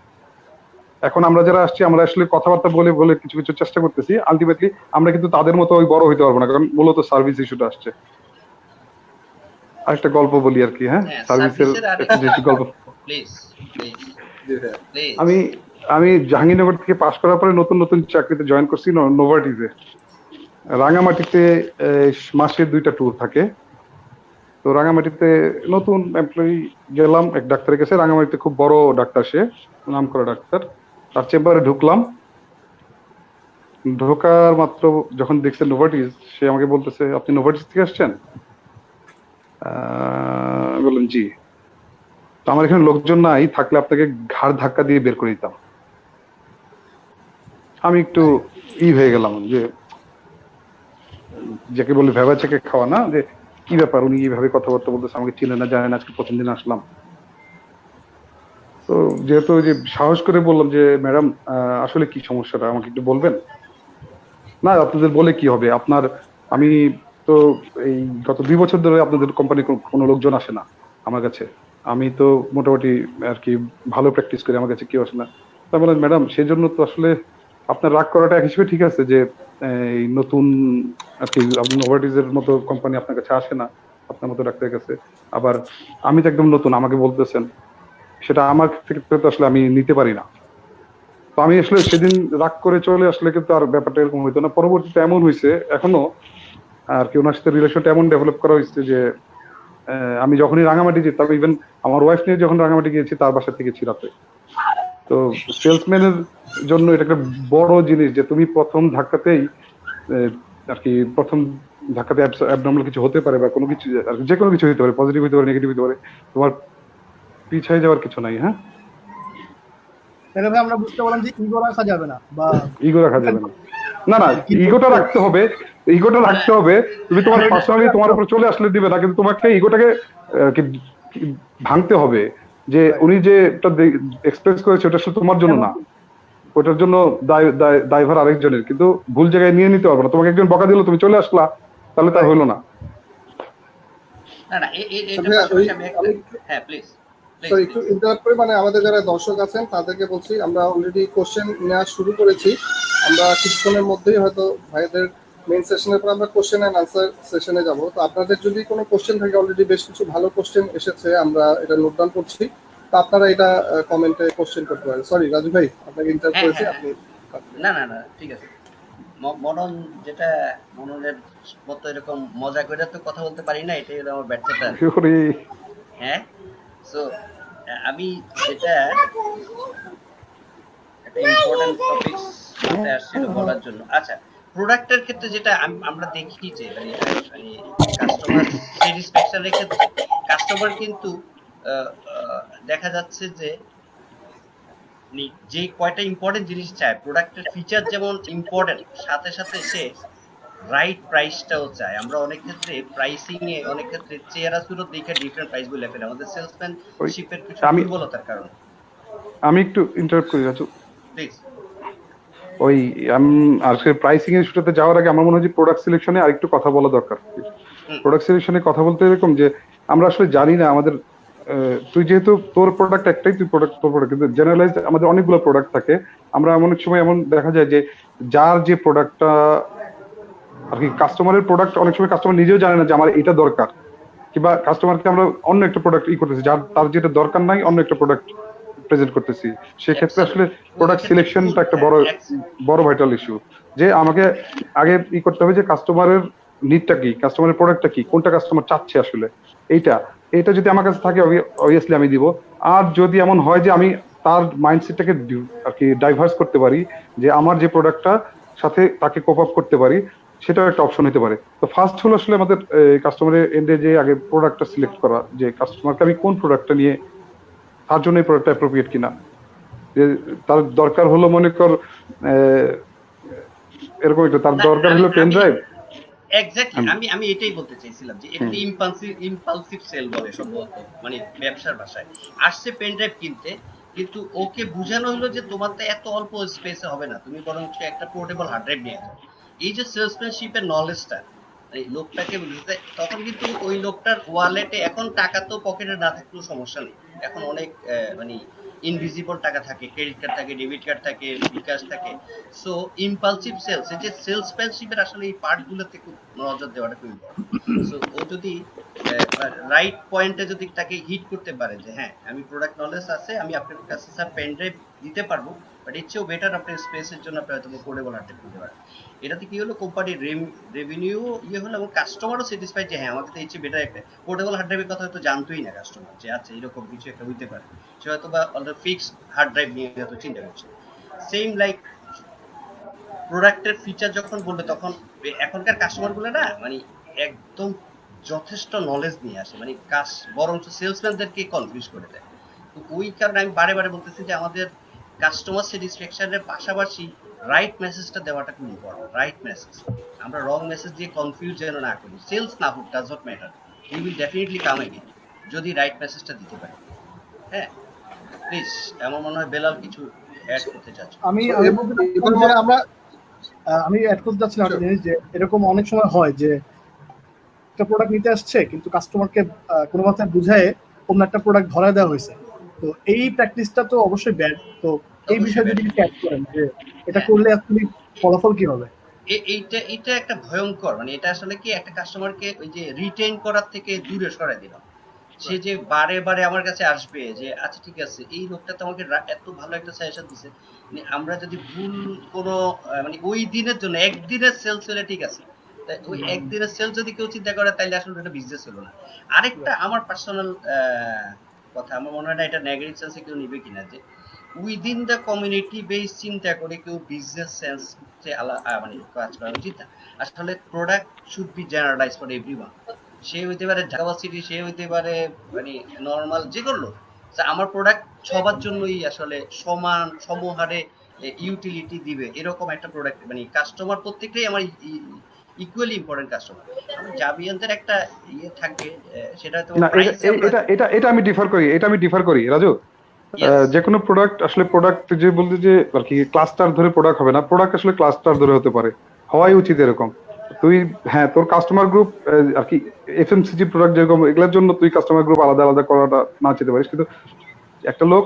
এখন আমরা যারা আসছি আমরা আসলে কথাবার্তা বলে বলে কিছু কিছু চেষ্টা করতেছি, আলটিমেটলি আমরা কিন্তু তাদের মতো ওই বড় হইতে পারবো না, কারণ মূলত সার্ভিস ইস্যুটা আসছে। আরেকটা গল্প বলি আর কি, হ্যাঁ, সার্ভিসের একটা গল্প। প্লিজ প্লিজ আমি আমি জাহাঙ্গীরনগর থেকে পাশ করার পরে নতুন নতুন চাকরিতে জয়েন করছি নোভার্টিসে। রাঙামাটিতে মাসে 2টা ট্যুর থাকে। তো রাঙামাটিতে নতুন এমপ্লয়ি গেলাম এক ডাক্তারের কাছে। রাঙামাটিতে খুব বড় ডাক্তার, সে নাম করা ডাক্তার। তার চেম্বারে ঢুকলাম, ঢোকার মাত্র যখন দেখছে নোভার্টিস, সে আমাকে বলতেছে, আপনি নোভার্টিস থেকে আসছেন? বললাম জি। তো আমার এখানে লোকজন নাই, থাকলে আপনাকে ঘাড় ধাক্কা দিয়ে বের করে দিতাম। আমি একটু হয়ে গেলাম, যে যাকে বলে ভেবা চেকে খাওয়া না, যে কি ব্যাপার উনি এইভাবে কথাবার্তা বলতেছে, আমাকে চিনে না জানে না, আজকে প্রথম দিন আসলাম। তো যেহেতু যে সাহস করে বললাম যে ম্যাডাম আসলে কি সমস্যাটা আমাকে একটু বলবেন। না আপনাদের বলে কি হবে, আমি তো এই গত 2 বছর ধরে আপনাদের কোম্পানি কোনো লোকজন আসে না আমার কাছে, আমি তো মোটামুটি আর কি ভালো প্র্যাকটিস করি, আমার কাছে কেউ আসে না। তাই বলেন ম্যাডাম সেই জন্য তো আসলে আপনার রাগ করাটা এক হিসেবে ঠিক আছে, যে এই নতুন আর কি আপনি নোভার্টিসের মতো কোম্পানি আপনার কাছে আসে না, আপনার মতো ডাক্তারের কাছে। আবার আমি তো একদম নতুন, আমাকে বলতেছেন, সেটা আমার থেকে তো আসলে আমি নিতে পারি না। তো আমি আসলে সেদিন রাগ করে চলে আসলে কিন্তু আর ব্যাপারটা এরকম হইতো না। পরবর্তীতে এমন হয়েছে এখনো আর কি, ওনার সাথে রিলেশনটা এমন ডেভেলপ করা হয়েছে যে আমি যখনই রাঙামাটি যেতাম, ইভেন আমার ওয়াইফ নিয়ে যখন রাঙামাটি গিয়েছি তার বাসা থেকে ছিলাতে। তো সেলসম্যানের জন্য এটা একটা বড় জিনিস যে তুমি প্রথম ধাক্কাতেই আর কি, প্রথম ধাক্কাতে অ্যাবনর্মাল কিছু হতে পারে বা কোনো কিছু আর যে কোনো কিছু হতে পারে, পজিটিভ হতে পারে, নেগেটিভ হতে পারে, তোমার পিছায় যাওয়ার কিছু নাই। হ্যাঁ, তাহলে ভাই আমরা বুঝতে পারলাম যে ইগো রাখা যাবে না, বা ইগো রাখা যাবে না। না না, ইগোটা রাখতে হবে, ইগোটা রাখতে হবে। তুমি তোমার পার্সোনালি তোমার উপর চলে আসলে দিবে না, কিন্তু তোমাকে ইগোটাকে ভাঙতে হবে, যে উনি যে এক্সপ্রেস করেছে ওটা শুধু তোমার জন্য না, ওটার জন্য দায়ভার আরেকজনের, কিন্তু ভুল জায়গায় নিয়ে নিতে পারবে না। তোমাকে একজন বকা দিল, তুমি চলে আসলা, তাহলে তা হইলো না। না না এটা পাশাপাশি আমি হ্যাঁ প্লিজ সরি একটু ইন্টারাপ্ট করে, মানে আমাদের যারা দর্শক আছেন তাদেরকে বলছি আমরা অলরেডি কোশ্চেন নেওয়া শুরু করেছি। আমরা কিছুক্ষণের মধ্যেই হয়তো ভাইদের মেইন সেশনের পর আমরা কোশ্চেন এন্ড আনসার সেশনে যাব। তো আপনাদের যদি কোনো কোশ্চেন থাকে, অলরেডি বেশ কিছু ভালো কোশ্চেন এসেছে, আমরা এটা নোট ডাউন করছি, তো আপনারা এটা কমেন্টে কোশ্চেন করতে পারেন। সরি রাজু ভাই, আপনাকে ইন্টারাপ্ট করেছি, আপনি না না না ঠিক আছে। মনন যেটা মননের মতো এরকম মজা করে তো কথা বলতে পারি না, এটাই হলো আমার ব্যর্থতা। হ্যাঁ, সো আমি যেটা একটা ইম্পর্টেন্ট টপিকস মাথায় আসছিল বলার জন্য। আচ্ছা, প্রোডাক্টের ক্ষেত্রে যেটা আমরা দেখি যে মানে কাস্টমার স্যাটিসফ্যাকশনের ক্ষেত্রে কাস্টমার কিন্তু দেখা যাচ্ছে যে যে কয়টা ইম্পর্টেন্ট জিনিস চায়, প্রোডাক্টের ফিচার যেমন ইম্পর্টেন্ট, সাথে সাথে সে রাইট প্রাইসটাও চায়। আমরা অনেক ক্ষেত্রে প্রাইসিং এ অনেক ক্ষেত্রে চেহারা সুরত দেখে ডিফারেন্ট প্রাইস বলে ফেলে, আমাদের সেলসম্যানশিপের কিছু দুর্বলতার কারণে। আমি একটু ইন্টারাপ্ট করি রাজু প্লিজ। ওই আজকে প্রাইসিং এর ইস্যুটাতে যাওয়ার আগে আমার মনে হয় যে প্রোডাক্ট সিলেকশনে আরেকটু কথা বলা দরকার। প্রোডাক্ট সিলেকশনে কথা বলতে এরকম যে আমরা আসলে জানি না আমাদের, তুই যেহেতু তোর প্রোডাক্ট একটাই, তুই তোর প্রোডাক্ট, কিন্তু জেনারেলাইজ আমাদের অনেকগুলো প্রোডাক্ট থাকে। আমরা অনেক সময় এমন দেখা যায় যে যার যে প্রোডাক্টটা আর কি কাস্টমারের প্রোডাক্ট অনেক সময় কাস্টমার নিজেও জানে না যে আমার এটা দরকার, কিংবা কাস্টমারকে আমরা অন্য একটা প্রোডাক্ট করতেছি, যার তার যেটা দরকার নাই অন্য একটা প্রোডাক্ট প্রেজেন্ট করতেছি। সেক্ষেত্রে আসলে প্রোডাক্ট সিলেকশনটা একটা বড় ভাইটাল ইস্যু, যে আমাকে আগে করতে হবে যে কাস্টমারের নিডটা কি, কাস্টমারের প্রোডাক্টটা কি, কোনটা কাস্টমার চাচ্ছে আসলে, এইটা এইটা যদি আমার কাছে থাকে অবভিয়াসলি আমি দিব। আর যদি এমন হয় যে আমি তার মাইন্ডসেটটাকে আর কি ডাইভার্স করতে পারি, যে আমার যে প্রোডাক্টটা সাথে তাকে কোপ আপ করতে পারি, সেটাও একটা অপশন হতে পারে। তো ফার্স্ট হলো আসলে আমাদের কাস্টমারের এন্ডে যে আগে প্রোডাক্টটা সিলেক্ট করা, যে কাস্টমারকে আমি কোন প্রোডাক্টটা নিয়ে, তার জন্য এই প্রোডাক্টটা অ্যাপ্রোপ্রিয়েট কিনা। যে তার দরকার হলো মনে কর এরকম একটা, তার দরকার হলো পেন ড্রাইভ। এক্স্যাক্টলি, আমি এটাই বলতে চাইছিলাম যে এটা ইম্পালসিভ সেল বলে সম্ভবত, মানে ব্যবসার ভাষায়। আসছে পেন ড্রাইভ কিনতে, কিন্তু ওকে বোঝানো হলো যে তোমার তো এত অল্প স্পেসে হবে না, তুমি বরং একটা পোর্টেবল হার্ড ড্রাইভ নিয়ে যাও। এই যে সেলসম্যানশিপের নলেজটা এই লোকটাকে বুঝতে, তখন কিন্তু ওই লোকটার ওয়ালেটে এখন টাকা তো পকেটে না থাকলেও সমস্যা নেই, এখন অনেক মানে ইনভিজিবল টাকা থাকে, ক্রেডিট কার্ড থাকে, ডেবিট কার্ড থাকে, বিকাশ থাকে। সো ইম্পালসিভ সেলস, এই যে সেলসম্যানশিপের আসলে এই পার্টগুলোতে খুব নজর দেওয়াটা খুব ইম্পর্টেন্ট। সো ও যদি রাইট পয়েন্টে যদি তাকে হিট করতে পারে যে হ্যাঁ আমি প্রোডাক্ট নলেজ আছে, আমি আপনার কাছে স্যার পেন ড্রাইভ দিতে পারবো, বাট এর চেয়েও বেটার আপনার স্পেসের জন্য আপনি হয়তো পোর্টেবল হার্ড ড্রাইভ দিতে পারেন। এটাতে কি হলো, কোম্পানির রেভিনিউ হলো এবং কাস্টমারও স্যাটিসফাইড যে হ্যাঁ আমাকে তো এর চেয়ে বেটার একটা পোর্টেবল হার্ড ড্রাইভের কথা হয়তো জানতোই না কাস্টমার, যে আচ্ছা এরকম কিছু একটা হইতে পারে। সে হয়তো বা অলরেডি ফিক্সড হার্ড ড্রাইভ নিয়ে হয়তো চিন্তা করছে। সেম লাইক প্রোডাক্টের ফিচার যখন বলবে, তখন এখনকার কাস্টমার গুলো না মানে একদম যথেষ্ট নলেজ নিয়ে আসে, মানে বরঞ্চ সেলসম্যানদেরকে কনফিউজ করে দেয়। তো ওই কারণে আমি বারে বারে বলতেছি যে আমাদের কাস্টমার স্যাটিসফ্যাকশনের পাশাপাশি রাইট মেসেজটা দেওয়াটা খুব ইম্পর্টেন্ট। রাইট মেসেজ, আমরা রং মেসেজ দিয়ে কনফিউজ যেন না করি। সেলস না হোক, does not matter, you will definitely come again যদি রাইট মেসেজটা দিতে পারি। হ্যাঁ প্লিজ, আমার মনে হয় বেলাল কিছু অ্যাড করতে চাচ্ছ। আমি বলতে চাচ্ছিলাম যে আমি অ্যাড করতে চাচ্ছিলাম একটা জিনিস, যে এরকম অনেক সময় হয় যে একটা প্রোডাক্ট নিতে আসছে কিন্তু কাস্টমারকে কোনো মাত্রায় বুঝায় অন্য একটা প্রোডাক্ট ধরায় দেওয়া হয়েছে। তো এই প্র্যাকটিসটা তো অবশ্যই ব্যাড। তো এই বিষয়ে যদি কিছু অ্যাড করেন যে এটা করলে আসলে ফলাফল কি হবে? এইটা একটা ভয়ঙ্কর, মানে এটা আসলে কি একটা কাস্টমারকে ওই যে রিটেইন করার থেকে দূরে সরাই দিলাম। সে যে বারে বারে আমার কাছে আসবে যে আচ্ছা ঠিক আছে এই লোকটা তো আমাকে এত ভালো একটা সাজেশন দিছে, মানে আমরা যদি ভুল কোনো মানে ওই দিনের জন্য একদিনের সেলস হলে ঠিক আছে, ওই একদিনের সেল যদি কেউ চিন্তা করে তাহলে আসলে এটা বিজনেস হলো না। আরেকটা আমার পার্সোনাল কথা, আমার মনে হয় না এটা নেগেটিভ সেন্সে কেউ নিবে কিনা, যে উইদিন দ্য কমিউনিটি বেস চিন্তা করে কেউ বিজনেস সেন্স মানে কাজ করা উচিত না। আসলে product should be generalize for everyone. সে হইতে পারে ঢাকা সিটি, সে হইতে পারে মানে নর্মাল যে করলো, আমার প্রোডাক্ট সবার জন্যই আসলে সমান সমহারে ইউটিলিটি দিবে এরকম একটা প্রোডাক্ট, মানে কাস্টমার প্রত্যেকটাই আমার ইকুয়ালি ইম্পর্টেন্ট কাস্টমার। আমার জাবিয়ানদের একটা ইয়ে থাকবে, সেটা তো এটা আমি ডিফার করি রাজু। যে কোনো প্রোডাক্ট আসলে প্রোডাক্ট যে বলতে যে আর কি ক্লাস্টার ধরে প্রোডাক্ট হবে না, প্রোডাক্ট আসলে ক্লাস্টার ধরে হতে পারে, হওয়াই উচিত এরকম। তুই হ্যাঁ তোর কাস্টমার গ্রুপ আর কি এফএমসিজি প্রোডাক্ট যেরকম এগুলোর জন্য তুই কাস্টমার গ্রুপ আলাদা আলাদা করাটা না চেতে পারিস, কিন্তু একটা লোক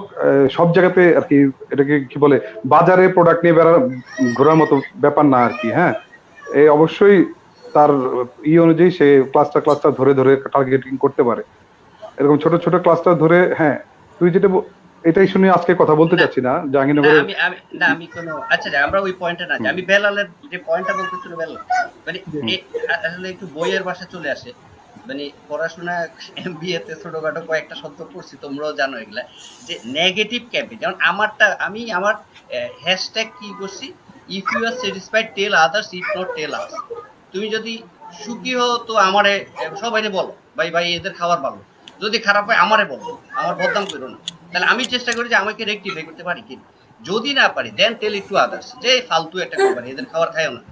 সব জায়গাতে আর কি এটাকে কি বলে বাজারে প্রোডাক্ট নিয়ে ঘোরার মতো ব্যাপার না আর কি। হ্যাঁ এই অবশ্যই তার অনুযায়ী সে ক্লাস্টার ধরে ধরে টার্গেটিং করতে পারে, এরকম ছোট ছোট ক্লাস্টার ধরে। হ্যাঁ তুই যেটা এটাই শুনে আজকে কথা বলতে চাচ্ছি না জাহাঙ্গীরনগরে, আমি কোনো আচ্ছা আমরা ওই পয়েন্টে না, আমি বেলালের যে পয়েন্টটা বলতেছিল বেলাল মানে আসলে একটু বইয়ের ভাষা চলে আসে, মানে পড়াশোনা এমবিএ তে ছোটখাটো কয়েকটা শব্দ পড়ছি, তোমরাও জানো এগুলা, যে নেগেটিভ ক্যাম্পেইন। যেমন আমি আমার হ্যাশট্যাগ কি করছি, if you are satisfied tell others, if not tell us. তুমি যদি সুখী হও তো আমারে সবাইকে বলো ভাই ভাই এদের খাবার ভালো, যদি খারাপ হয় আমারে বলো, আমার বদনাম করো না। তাহলে আমি চেষ্টা করি যে আমাকে রেকটিফাই করতে পারি কি, যদি না পারি দেন টেল ইট টু আদার্স, যে ফালতু একটা কোম্পানি এদের খাবার খায়ও না।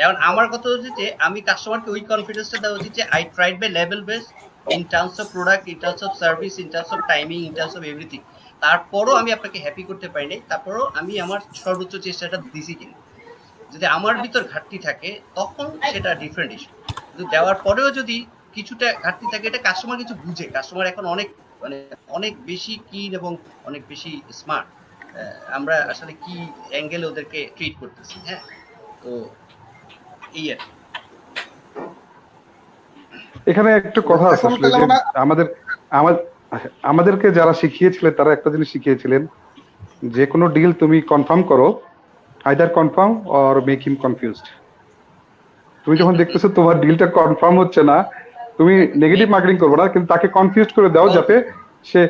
এখন আমার কথা হচ্ছে যে আমি কাস্টমারকে ওই কনফিডেন্সটা দেওয়া উচিত যে I tried my level best in terms of product, in terms of service, in terms of timing, in terms of everything. তারপরও আমি আপনাকে হ্যাপি করতে পারি নাই, তারপরও আমি আমার সর্বোচ্চ চেষ্টাটা দিছি কিনা। যদি আমার ভিতর ঘাটতি থাকে তখন সেটা ডিফারেন্ট ইস্যু, কিন্তু দেওয়ার পরেও যদি কিছুটা ঘাটতি থাকে, এটা কাস্টমার কিছু বুঝে। কাস্টমার এখন অনেক বেশি কিন এবং অনেক বেশি স্মার্ট। আমরা আসলে কি অ্যাঙ্গেলে ওদেরকে ট্রিট করতেছি। হ্যাঁ তো এই আর এখানে একটা কথা আছে এখন আসলে তাহলে যে আমরা আমাদের আমা- আমাদেরকে যারা শিখিয়েছিলেন তারা একটা জিনিস শিখিয়েছিলেন, যে কোনো ডিল তুমি কনফার্ম করো, either confirm or make him confused. তুমি যখন দেখতেছো তোমার ডিলটা কনফার্ম হচ্ছে না, তুমি নেগেটিভ মার্কেটিং করবে না, কিন্তু তাকে কনফিউজ করে দাও যাতে সে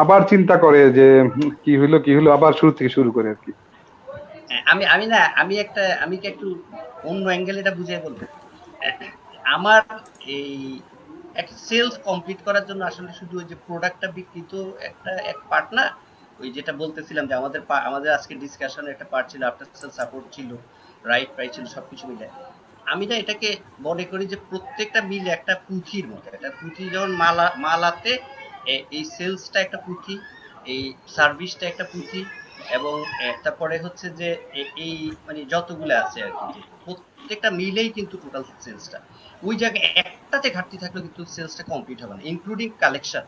আবার চিন্তা করে যে কি হলো আবার শুরু থেকে শুরু করে আর কি। আমি আমি না আমি কি একটু অন্য অ্যাঙ্গেল এটা বুঝিয়ে বলবো। আমার এই একটা সেলস কমপ্লিট করার জন্য আসলে শুধু ওই যে প্রোডাক্টটা বিক্রি তো এক পার্ট না। ওই যেটা বলতেছিলাম যে আমাদের আজকে ডিসকাশনের একটা পার্ট ছিল, আফটার সেল সাপোর্ট ছিল, রাইট প্রাইস ছিল, সবকিছু মিলে আমি না এটাকে মনে করি যে প্রত্যেকটা মিলে একটা পুঁথির মতো। একটা পুঁথি যেমন মালাতে এই সেলসটা একটা পুঁথি, এই সার্ভিসটা একটা পুঁথি, এবং তারপরে হচ্ছে যে এই মানে যতগুলো আছে আর কি, যে প্রত্যেকটা মিলেই কিন্তু টোটাল সেলসটা। ওই জায়গায় একটাতে ঘাটতি থাকলে কিন্তু সেলসটা কমপ্লিট হবে না, including collection,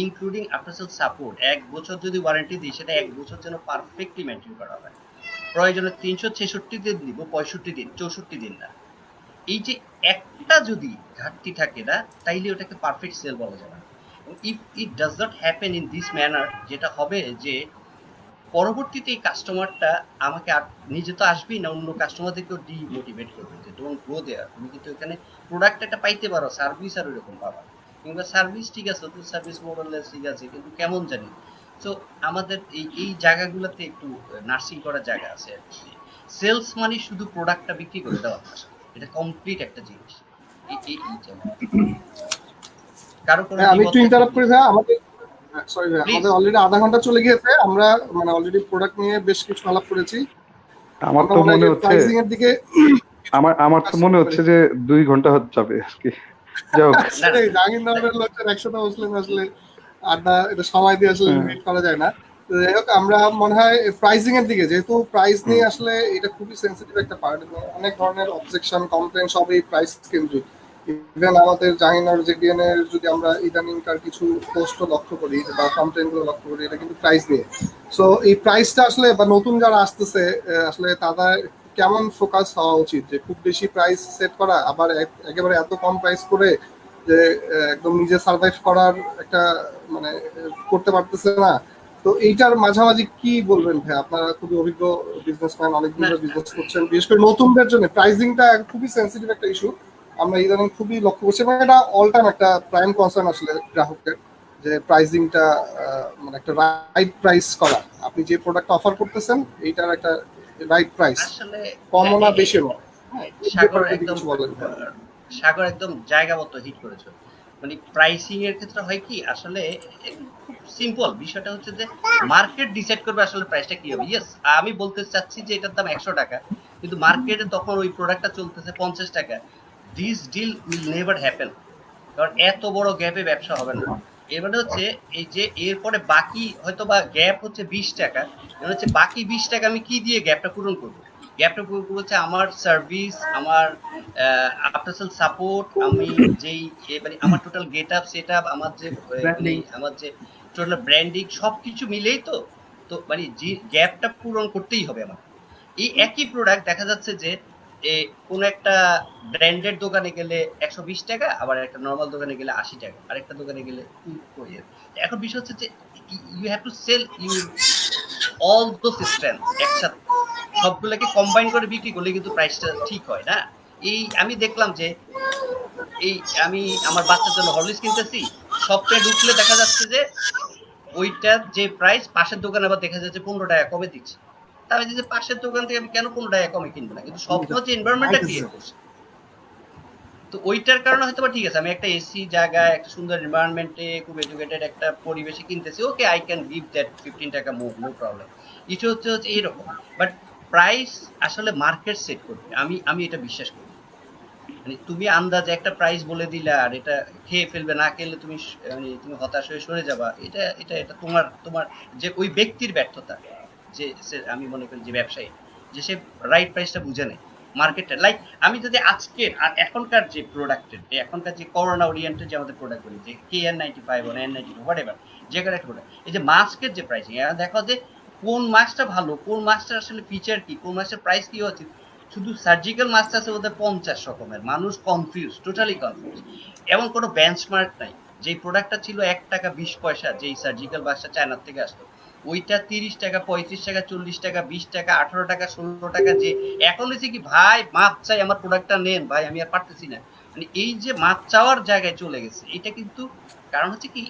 including after sale support. 1 বছর যদি ওয়ারেন্টি দিই, সেটা 1 বছর যেন পারফেক্টলি মেনটেন করা হয়। প্রয়োজনে 366 দিন দিব, 65 দিন, 64 দিন না। এই যে একটা যদি ঘাটতি থাকে না, তাইলে ওটাকে পারফেক্ট সেল বলা যাবে না। If it does not happen in this manner, যেটা হবে যে পরবর্তীতে এই কাস্টমারটা আমাকে আর নিজে তো আসবেই না, অন্য কাস্টমারদেরকেও ডিমোটিভেট করবে যে ডোন্ট গো দেয়ার। তুমি কিন্তু এখানে প্রোডাক্ট একটা পাইতে পারো, সার্ভিস আর ওইরকম পাবা, কিংবা সার্ভিস ঠিক আছে, তো সার্ভিস মডেললেস ঠিক আছে, কিন্তু কেমন জানি। তো আমাদের এই জায়গাগুলোতে একটু নার্সিং করার জায়গা আছে আর কি। সেলস মানে শুধু প্রোডাক্টটা বিক্রি করে দেওয়া না, এটা কমপ্লিট একটা জিনিস। এই জায়গা। কারো কোনো আমি একটু ইন্টারাপ্ট করি ভাই, আমাদের সরি ভাই, প্লিজ। আমাদের অলরেডি আধা ঘন্টা চলে গিয়েছে। আমরা মানে অলরেডি প্রোডাক্ট নিয়ে বেশ কিছু আলাপ করেছি। আমার আমরা তো মনে হয় মনে যে হচ্ছে প্রাইসিং এর দিকে আমার তো কাজ মনে করতে হচ্ছে পারি। যে 2 ঘন্টা যাবে আর কি। যাই হোক। না না, আসলে জাহাঙ্গীরনগরের লোকজন একসাথে বসলে আসলে আড্ডা এটা সময় দিয়ে আসলে হ্যাঁ, লিমিট করা যায় না। তো যাই হোক, আমরা মনে হয় প্রাইসিং এর দিকে, যেহেতু প্রাইস হুম। নিয়ে আসলে এটা খুবই সেন্সিটিভ একটা পার্ট, অনেক ধরনের অবজেকশন কমপ্লেন সব এই প্রাইস কেন্দ্রিক। ইভেন আমাদের জাহাঙ্গীরনগর জেডিএন এর যদি আমরা ইদানিংকার কিছু পোস্ট লক্ষ্য করি বা কমপ্লেন গুলো লক্ষ্য করি, এটা কিন্তু প্রাইস নিয়ে। সো এই প্রাইসটা আসলে বা নতুন যারা আসতেছে আসলে তাদের কেমন ফোকাস হওয়া উচিত, যে খুব বেশি প্রাইস সেট করা, আবার একেবারে এত কম প্রাইস করে যে একদম নিজে সার্ভাইভ করার একটা মানে করতে পারতেছে না। তো এইটার মাঝামাঝি কি বলবেন ভাই? আপনারা খুবই অভিজ্ঞ বিজনেসম্যান, অনেকদিন না ধরে বিজনেস করছেন, বিশেষ করে নতুনদের জন্য প্রাইসিংটা খুবই সেন্সিটিভ একটা ইস্যু। আমরা ইদানিং খুবই লক্ষ্য করছি, এবং এটা অল টাইম একটা প্রাইম কনসার্ন আসলে গ্রাহকের, যে প্রাইসিংটা মানে একটা রাইট প্রাইস করা। আপনি যে প্রোডাক্ট অফার করতেছেন এইটার একটা রাইট প্রাইস, আসলে কমও না বেশিও না। হ্যাঁ, এই সাগর ব্যাপারে যদি একদম কিছু বলেন। সাগর একদম জায়গা মতো হিট করেছো। মানে প্রাইসিং এর ক্ষেত্রে হয় কি, আসলে সিম্পল বিষয়টা হচ্ছে যে মার্কেট ডিসাইড করবে আসলে প্রাইসটা কি হবে। ইয়েস, আমি বলতে চাচ্ছি যে এটার দাম 100 টাকা, কিন্তু মার্কেটে তখন ওই প্রোডাক্টটা চলতেছে 50 টাকা। This deal will never happen, কারণ এত বড় গ্যাপে ব্যবসা হবে না। এর মানে হচ্ছে এই যে এরপরে বাকি হয়তো বা গ্যাপ হচ্ছে 20 টাকা, এর হচ্ছে বাকি 20 টাকা আমি কি দিয়ে গ্যাপটা পূরণ করবো? গ্যাপটা পূরণ করবো হচ্ছে আমার সার্ভিস, আমার আফটার সেল সাপোর্ট, আমি যেই মানে আমার total get up set up, আমার যে মানে ব্র্যান্ডিং। আমার যে টোটাল ব্র্যান্ডিং সবকিছু মিলেই তো। তো মানে যে গ্যাপটা পূরণ করতেই হবে আমার। এই একই প্রোডাক্ট দেখা যাচ্ছে যে কোন একটা ব্র্যান্ডেড দোকানে গেলে 120 টাকা, আবার একটা নর্মাল দোকানে গেলে 80 টাকা, আরেকটা দোকানে গেলে এখন বিষয় হচ্ছে যে you have to sell you all those strength একসাথে, সবগুলোকে কম্বাইন করে বিক্রি করলে কিন্তু প্রাইসটা ঠিক হয় না। এই আমি দেখলাম যে এই আমি আমার বাচ্চার জন্য হরলিক্স কিনতেছি, সপ্তাহে ঢুকলে দেখা যাচ্ছে যে ওইটার যে প্রাইস পাশের দোকানে আবার দেখা যাচ্ছে 15 টাকা কমে দিচ্ছে। তাহলে যে পাশের দোকান থেকে আমি কেন 15 টাকা কমে কিনবো না? কিন্তু স্বপ্ন যে এনভায়রনমেন্টটা ক্রিয়েট করছে, তো ওইটার কারণে হয়তো বা ঠিক আছে, আমি একটা এসি জায়গায় একটা সুন্দর এনভায়রনমেন্টে খুব এডুকেটেড একটা পরিবেশে কিনতেছি, okay I can give that 15 টাকা মুভ, নো প্রবলেম। ইস্যু হচ্ছে এইরকম। বাট প্রাইস আসলে মার্কেট সেট করবে, আমি এটা বিশ্বাস করি। মানে তুমি আন্দাজে একটা প্রাইস বলে দিলে আর এটা খেয়ে ফেলবে, না খেলে তুমি মানে তুমি হতাশ হয়ে সরে যাবা, এটা এটা এটা তোমার তোমার যে ওই ব্যক্তির ব্যর্থতা। যে আমি মনে করি যে ব্যবসায়ী, যে সে রাইট প্রাইসটা বুঝে নেয় মার্কেটটা। লাইক আমি যদি আজকের আর এখনকার যে প্রোডাক্টের, এখনকার যে করোনা ওরিয়েন্টেড যে আমাদের প্রোডাক্ট বলি, যে KN95 বা N95 হোয়াট এভার, যে কোনো একটা প্রোডাক্ট, এই যে মাস্কের যে প্রাইসিং, দেখো যে কোন মাস্কটা ভালো, কোন মাস্কটা আসলে ফিচার কি, কোন মাস্কের প্রাইস কি হচ্ছে, শুধু সার্জিক্যাল মাস্ক আছে ওদের 50 রকমের, মানুষ কনফিউজ, টোটালি কনফিউজ। এমন কোনো বেঞ্চমার্ক নাই। যে প্রোডাক্টটা ছিল 1 টাকা 20 পয়সা, যেই সার্জিক্যাল মাস্কটা চায়না থেকে আসলো, ওইটা 30 টাকা 35 টাকা 40 টাকা 20 টাকা 18 টাকা 16 টাকা। যে এখন হচ্ছে কি ভাই মাপ চাই, আমার প্রোডাক্টটা নেন ভাই, আমি আর পারতেছি না। মানে এই যে মাপ চাওয়ার জায়গায় চলে গেছে, এটা কিন্তু কারণ হচ্ছে কি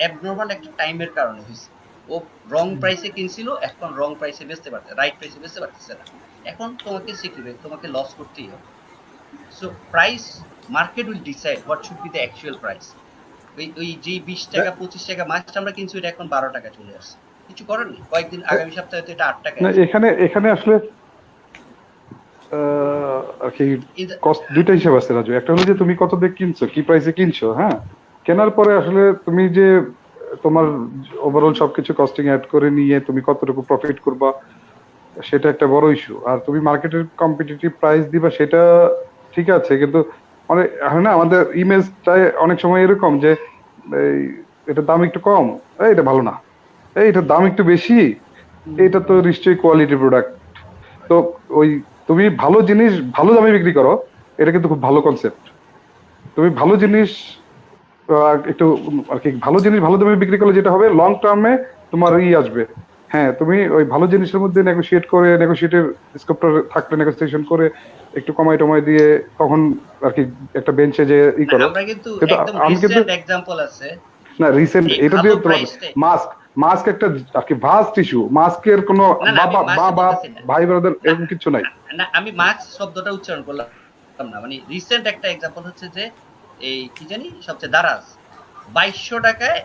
অ্যাবনর্মাল একটা টাইমের কারণে হয়েছে। ও রং প্রাইসে কিনছিল, এখন রং প্রাইসে বেচতে পারছে, রাইট প্রাইসে বেচতে পারতেছে না। এখন তোমাকে শিখবে, তোমাকে লস করতেই হবে। So price, market will decide what should be the actual price. ওই যে 20 টাকা 25 টাকা মাছটা আমরা কিনছি, ওটা এখন 12 টাকা চলে আসছে। কিছু করার নেই, কয়েকদিন আগামী সপ্তাহে তো এটা 8 টাকা। না এখানে এখানে আসলে আর কি কস্ট দুইটা হিসাব আছে রাজু। একটা হলো যে তুমি কত দিয়ে কিনছো, কি প্রাইসে কিনছো, হ্যাঁ, কেনার পরে আসলে তুমি যে তোমার ওভারঅল সবকিছু কস্টিং অ্যাড করে নিয়ে তুমি কতটুকু প্রফিট করবা, সেটা একটা বড় ইস্যু। আর তুমি মার্কেটের কম্পিটিটিভ প্রাইস দিবা, সেটা ঠিক আছে, কিন্তু অনেক হয় না আমাদের ইমেজটাই অনেক সময় এরকম যে এই এটার দাম একটু কম, এই এটা ভালো না, এই এটার দাম একটু বেশি, এটা তো নিশ্চয়ই কোয়ালিটি প্রোডাক্ট। তো ওই তুমি ভালো জিনিস ভালো দামে বিক্রি করো, এটা কিন্তু খুব ভালো কনসেপ্ট। তুমি ভালো জিনিস একটু আর কি ভালো জিনিস ভালো দামে বিক্রি করলে যেটা হবে, লং টার্মে তোমার আসবে। হ্যাঁ, তুমি ওই ভালো জিনিসের মধ্যে নেগোশিয়েটের স্কোপটা থাকলে নেগোসিয়েশন করে একটু কমাই টমাই দিয়ে তখন আর কি একটা বেঞ্চে যে করো। আমরা কিন্তু কিন্তু একদম আমি কিন্তু রিসেন্ট এক্সাম্পল আছে। না রিসেন্ট এই এটা ভালো দিয়ে তোমার প্রাইসে মাস্ক একটা আর কি ভাস্ট ইস্যু। মাস্কের কোনো না না, আমি মাছ বাবা বলতেছি না। ভাই ব্রাদার না, এরকম কিছু নাই। না আমি মাছ শব্দটা উচ্চারণ করলাম না। মানে রিসেন্ট একটা এক্সাম্পল হচ্ছে যে এই কি জানি সবচেয়ে দারাজ 2200 টাকায়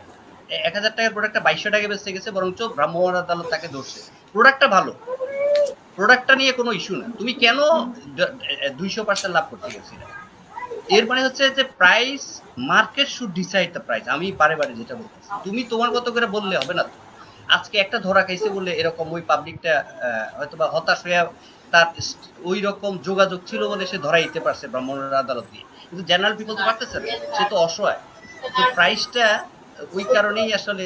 1000 টাকার প্রোডাক্টটা 2200 টাকায় বেচতে গেছে, বরঞ্চ ভ্রাম্যমাণ আদালত তাকে ধরছে। প্রোডাক্টটা ভালো, প্রোডাক্টটা নিয়ে কোনো ইস্যু না, তুমি কেন 200% লাভ করতে গেছিলে? এর মানে হচ্ছে যে price, market should decide the price. আমি বারে বারে যেটা বলতেছি, তুমি তোমার মতো করে বললে হবে না তো। আজকে একটা ধরা খাইছে বলে এরকম ওই পাবলিকটা হয়তো বা হতাশ হয়ে, তার ওই রকম যোগাযোগ ছিল বলে সে ধরা দিতে পারছে ব্রাহ্মণের আদালত দিয়ে, কিন্তু জেনারেল পিপল তো পারতেছে না, সে তো অসহায়। তো প্রাইসটা ওই কারণেই আসলে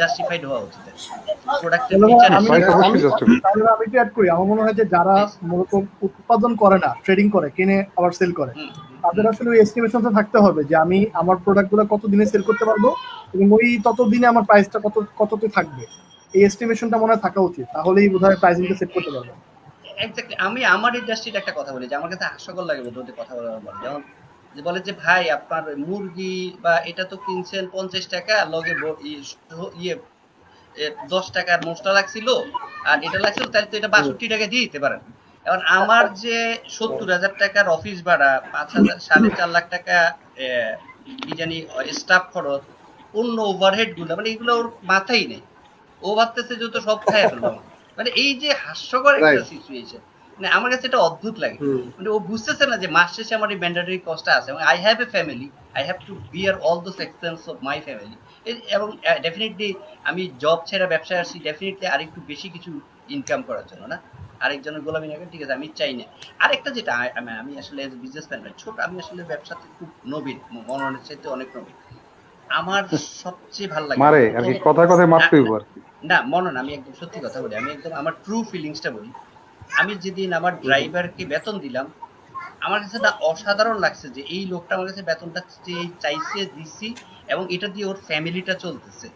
জাস্টিফাইড হওয়া উচিত। প্রোডাক্টের ফিচার আমি তাহলে আমি একটু অ্যাড করি। আমার মনে হয় যে যারা মূলত উৎপাদন করে না, ট্রেডিং করে, কিনে আবার সেল করে, তাদের আসলে ওই এস্টিমেশনটা থাকতে হবে যে আমি আমার প্রোডাক্টগুলো কত দিনে সেল করতে পারবো এবং ওই তত দিনে আমার প্রাইসটা কততে থাকবে, এই এস্টিমেশনটা মনে হয় থাকা উচিত। তাহলেই বোধহয় প্রাইসিংটা সেট করতে পারবে। এক্স্যাক্টলি। আমি আমার ইন্ডাস্ট্রির একটা কথা বলি যে আমার কাছে হাস্যকর লাগে ওদের কথা বলার পর। যেমন যে বলে যে ভাই আপনার মুরগি বা এটা তো কিনছেন 50 টাকা, লগে ইয়ে 10 টাকার মশলা লাগছিল আর এটা লাগছিল, তাহলে তো এটা 62 টাকা দিয়ে দিতে পারেন। এখন আমার যে 70,000 টাকার অফিস ভাড়া, 5,000 4.5 লাখ টাকা কি জানি স্টাফ খরচ, অন্য ওভারহেড গুলো, মানে এগুলো ওর মাথায় নেই। ও ভাবতেছে যে তো সব খায় ফেলবো। মানে এই যে হাস্যকর একটা সিচুয়েশন, মানে আমার কাছে এটা অদ্ভুত লাগে। মানে ও বুঝতেছে না যে মাস শেষে আমার এই ম্যান্ডেটরি কস্টটা আছে, এবং I have a family, I have to bear all those expense of my family. এবং ডেফিনেটলি আমি জব ছেড়ে ব্যবসায় আসছি ডেফিনেটলি আরেকটু বেশি কিছু ইনকাম করার জন্য, না আরেকজনের গোলামি না। ঠিক আছে, আমি চাই না। আরেকটা যেটা আমি আসলে বিজনেসম্যান ছোট, আমি আসলে ব্যবসাতে খুব নবীন, মননের চাইতে অনেক নবীন। আমার সবচেয়ে ভালো লাগে মারে আর কি কথা মারতে হইব আর কি। না মনন, আমি একদম সত্যি কথা বলি, আমি একদম আমার ট্রু ফিলিংসটা বলি। আমি যেদিন আমার ড্রাইভারকে বেতন দিলাম, আমার কাছে না অসাধারণ লাগছে যে এই লোকটা আমার কাছে বেতনটা চাইছে, দিছি, এবং এটা দিয়ে ওর ফ্যামিলিটা চলতেছে।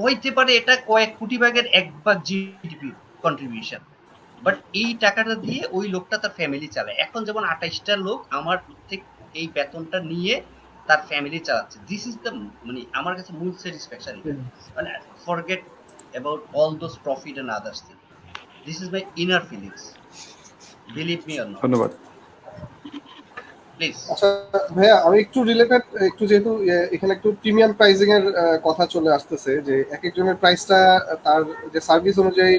হইতে পারে এটা কয়েক কোটি ভাগের 1 ভাগ জিডিপি কন্ট্রিবিউশন, বাট এই টাকাটা দিয়ে ওই লোকটা তার ফ্যামিলি চালায়। এখন যেমন 28টা লোক আমার থেকে এই বেতনটা নিয়ে তার ফ্যামিলি চালাচ্ছে। দিস ইজ দ্য, মানে আমার কাছে মূল স্যাটিসফ্যাকশন। মানে forget about all those profit and others thing, this is my inner feelings, believe me or not. ধন্যবাদ। প্লিজ। আচ্ছা ভাইয়া, আমি একটু রিলেটেড, একটু যেহেতু এখানে একটু প্রিমিয়াম প্রাইসিং এর কথা চলে আসতেছে, যে এক একজনের প্রাইসটা তার যে সার্ভিস অনুযায়ী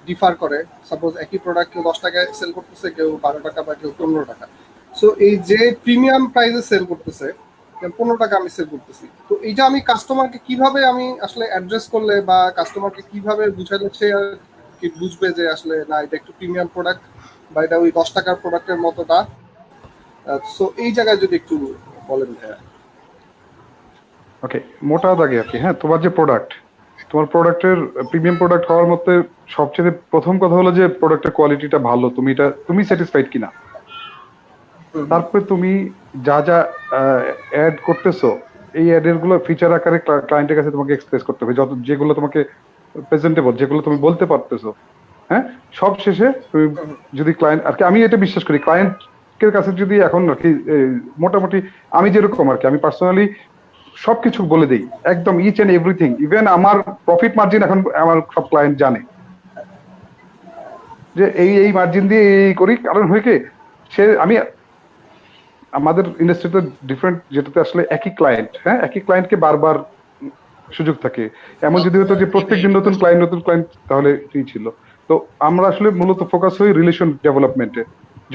ডিফার করে। সাপোজ একই প্রোডাক্ট কেউ 10 টাকায় সেল করতেছে, কেউ 12 টাকা বা কেউ 15 টাকা। সো এই যে প্রিমিয়াম প্রাইসে সেল করতেছে, 15 টাকা আমি সেল করতেছি, তো এইটা আমি কাস্টমারকে কিভাবে আমি আসলে অ্যাড্রেস করলে বা কাস্টমারকে কিভাবে বুঝালে সে কি বুঝবে যে আসলে না এটা একটু প্রিমিয়াম প্রোডাক্ট বা এটা ওই 10 টাকার প্রোডাক্টের মতো না? সো এই জায়গায় যদি একটু বলেন ভাইয়া। ওকে, মোটা দাগে আর কি। হ্যাঁ, তোমার যে প্রোডাক্ট, তোমার প্রোডাক্টের প্রিমিয়াম প্রোডাক্ট হওয়ার মধ্যে সবচেয়ে প্রথম কথা হলো যে প্রোডাক্টের কোয়ালিটিটা ভালো, তুমি স্যাটিসফাইড কিনা। তারপরে তুমি যা যা অ্যাড করতেছো এই অ্যাডের গুলো ফিচার আকারে ক্লায়েন্টের কাছে তোমাকে এক্সপ্রেস করতে হবে, যেগুলো তোমাকে প্রেজেন্টেবল, যেগুলো তুমি বলতে পারতেছো। হ্যাঁ, সব শেষে তুমি যদি ক্লায়েন্ট আর কি, আমি এটা বিশ্বাস করি ক্লায়েন্টের কাছে যদি এখন আর কি মোটামুটি আমি যেরকম আর কি, আমি পার্সোনালি সবকিছু বলে দিই একদম ইচ এন্ড এভরিথিং। ইভেন আমার প্রফিট মার্জিন এখন আমার সব ক্লায়েন্ট জানে যে এই মার্জিন দিয়ে এই করি। কারণ হয় কি, আমি আমাদের ইন্ডাস্ট্রিতে ডিফারেন্ট, যেটাতে আসলে একই ক্লায়েন্ট, হ্যাঁ একই ক্লায়েন্টকে বারবার সুযোগ থাকে। এমন যদি হতো যে প্রত্যেকদিন নতুন ক্লায়েন্ট, তাহলে কি ছিল। তো আমরা আসলে মূলত ফোকাস হই রিলেশন ডেভেলপমেন্টে।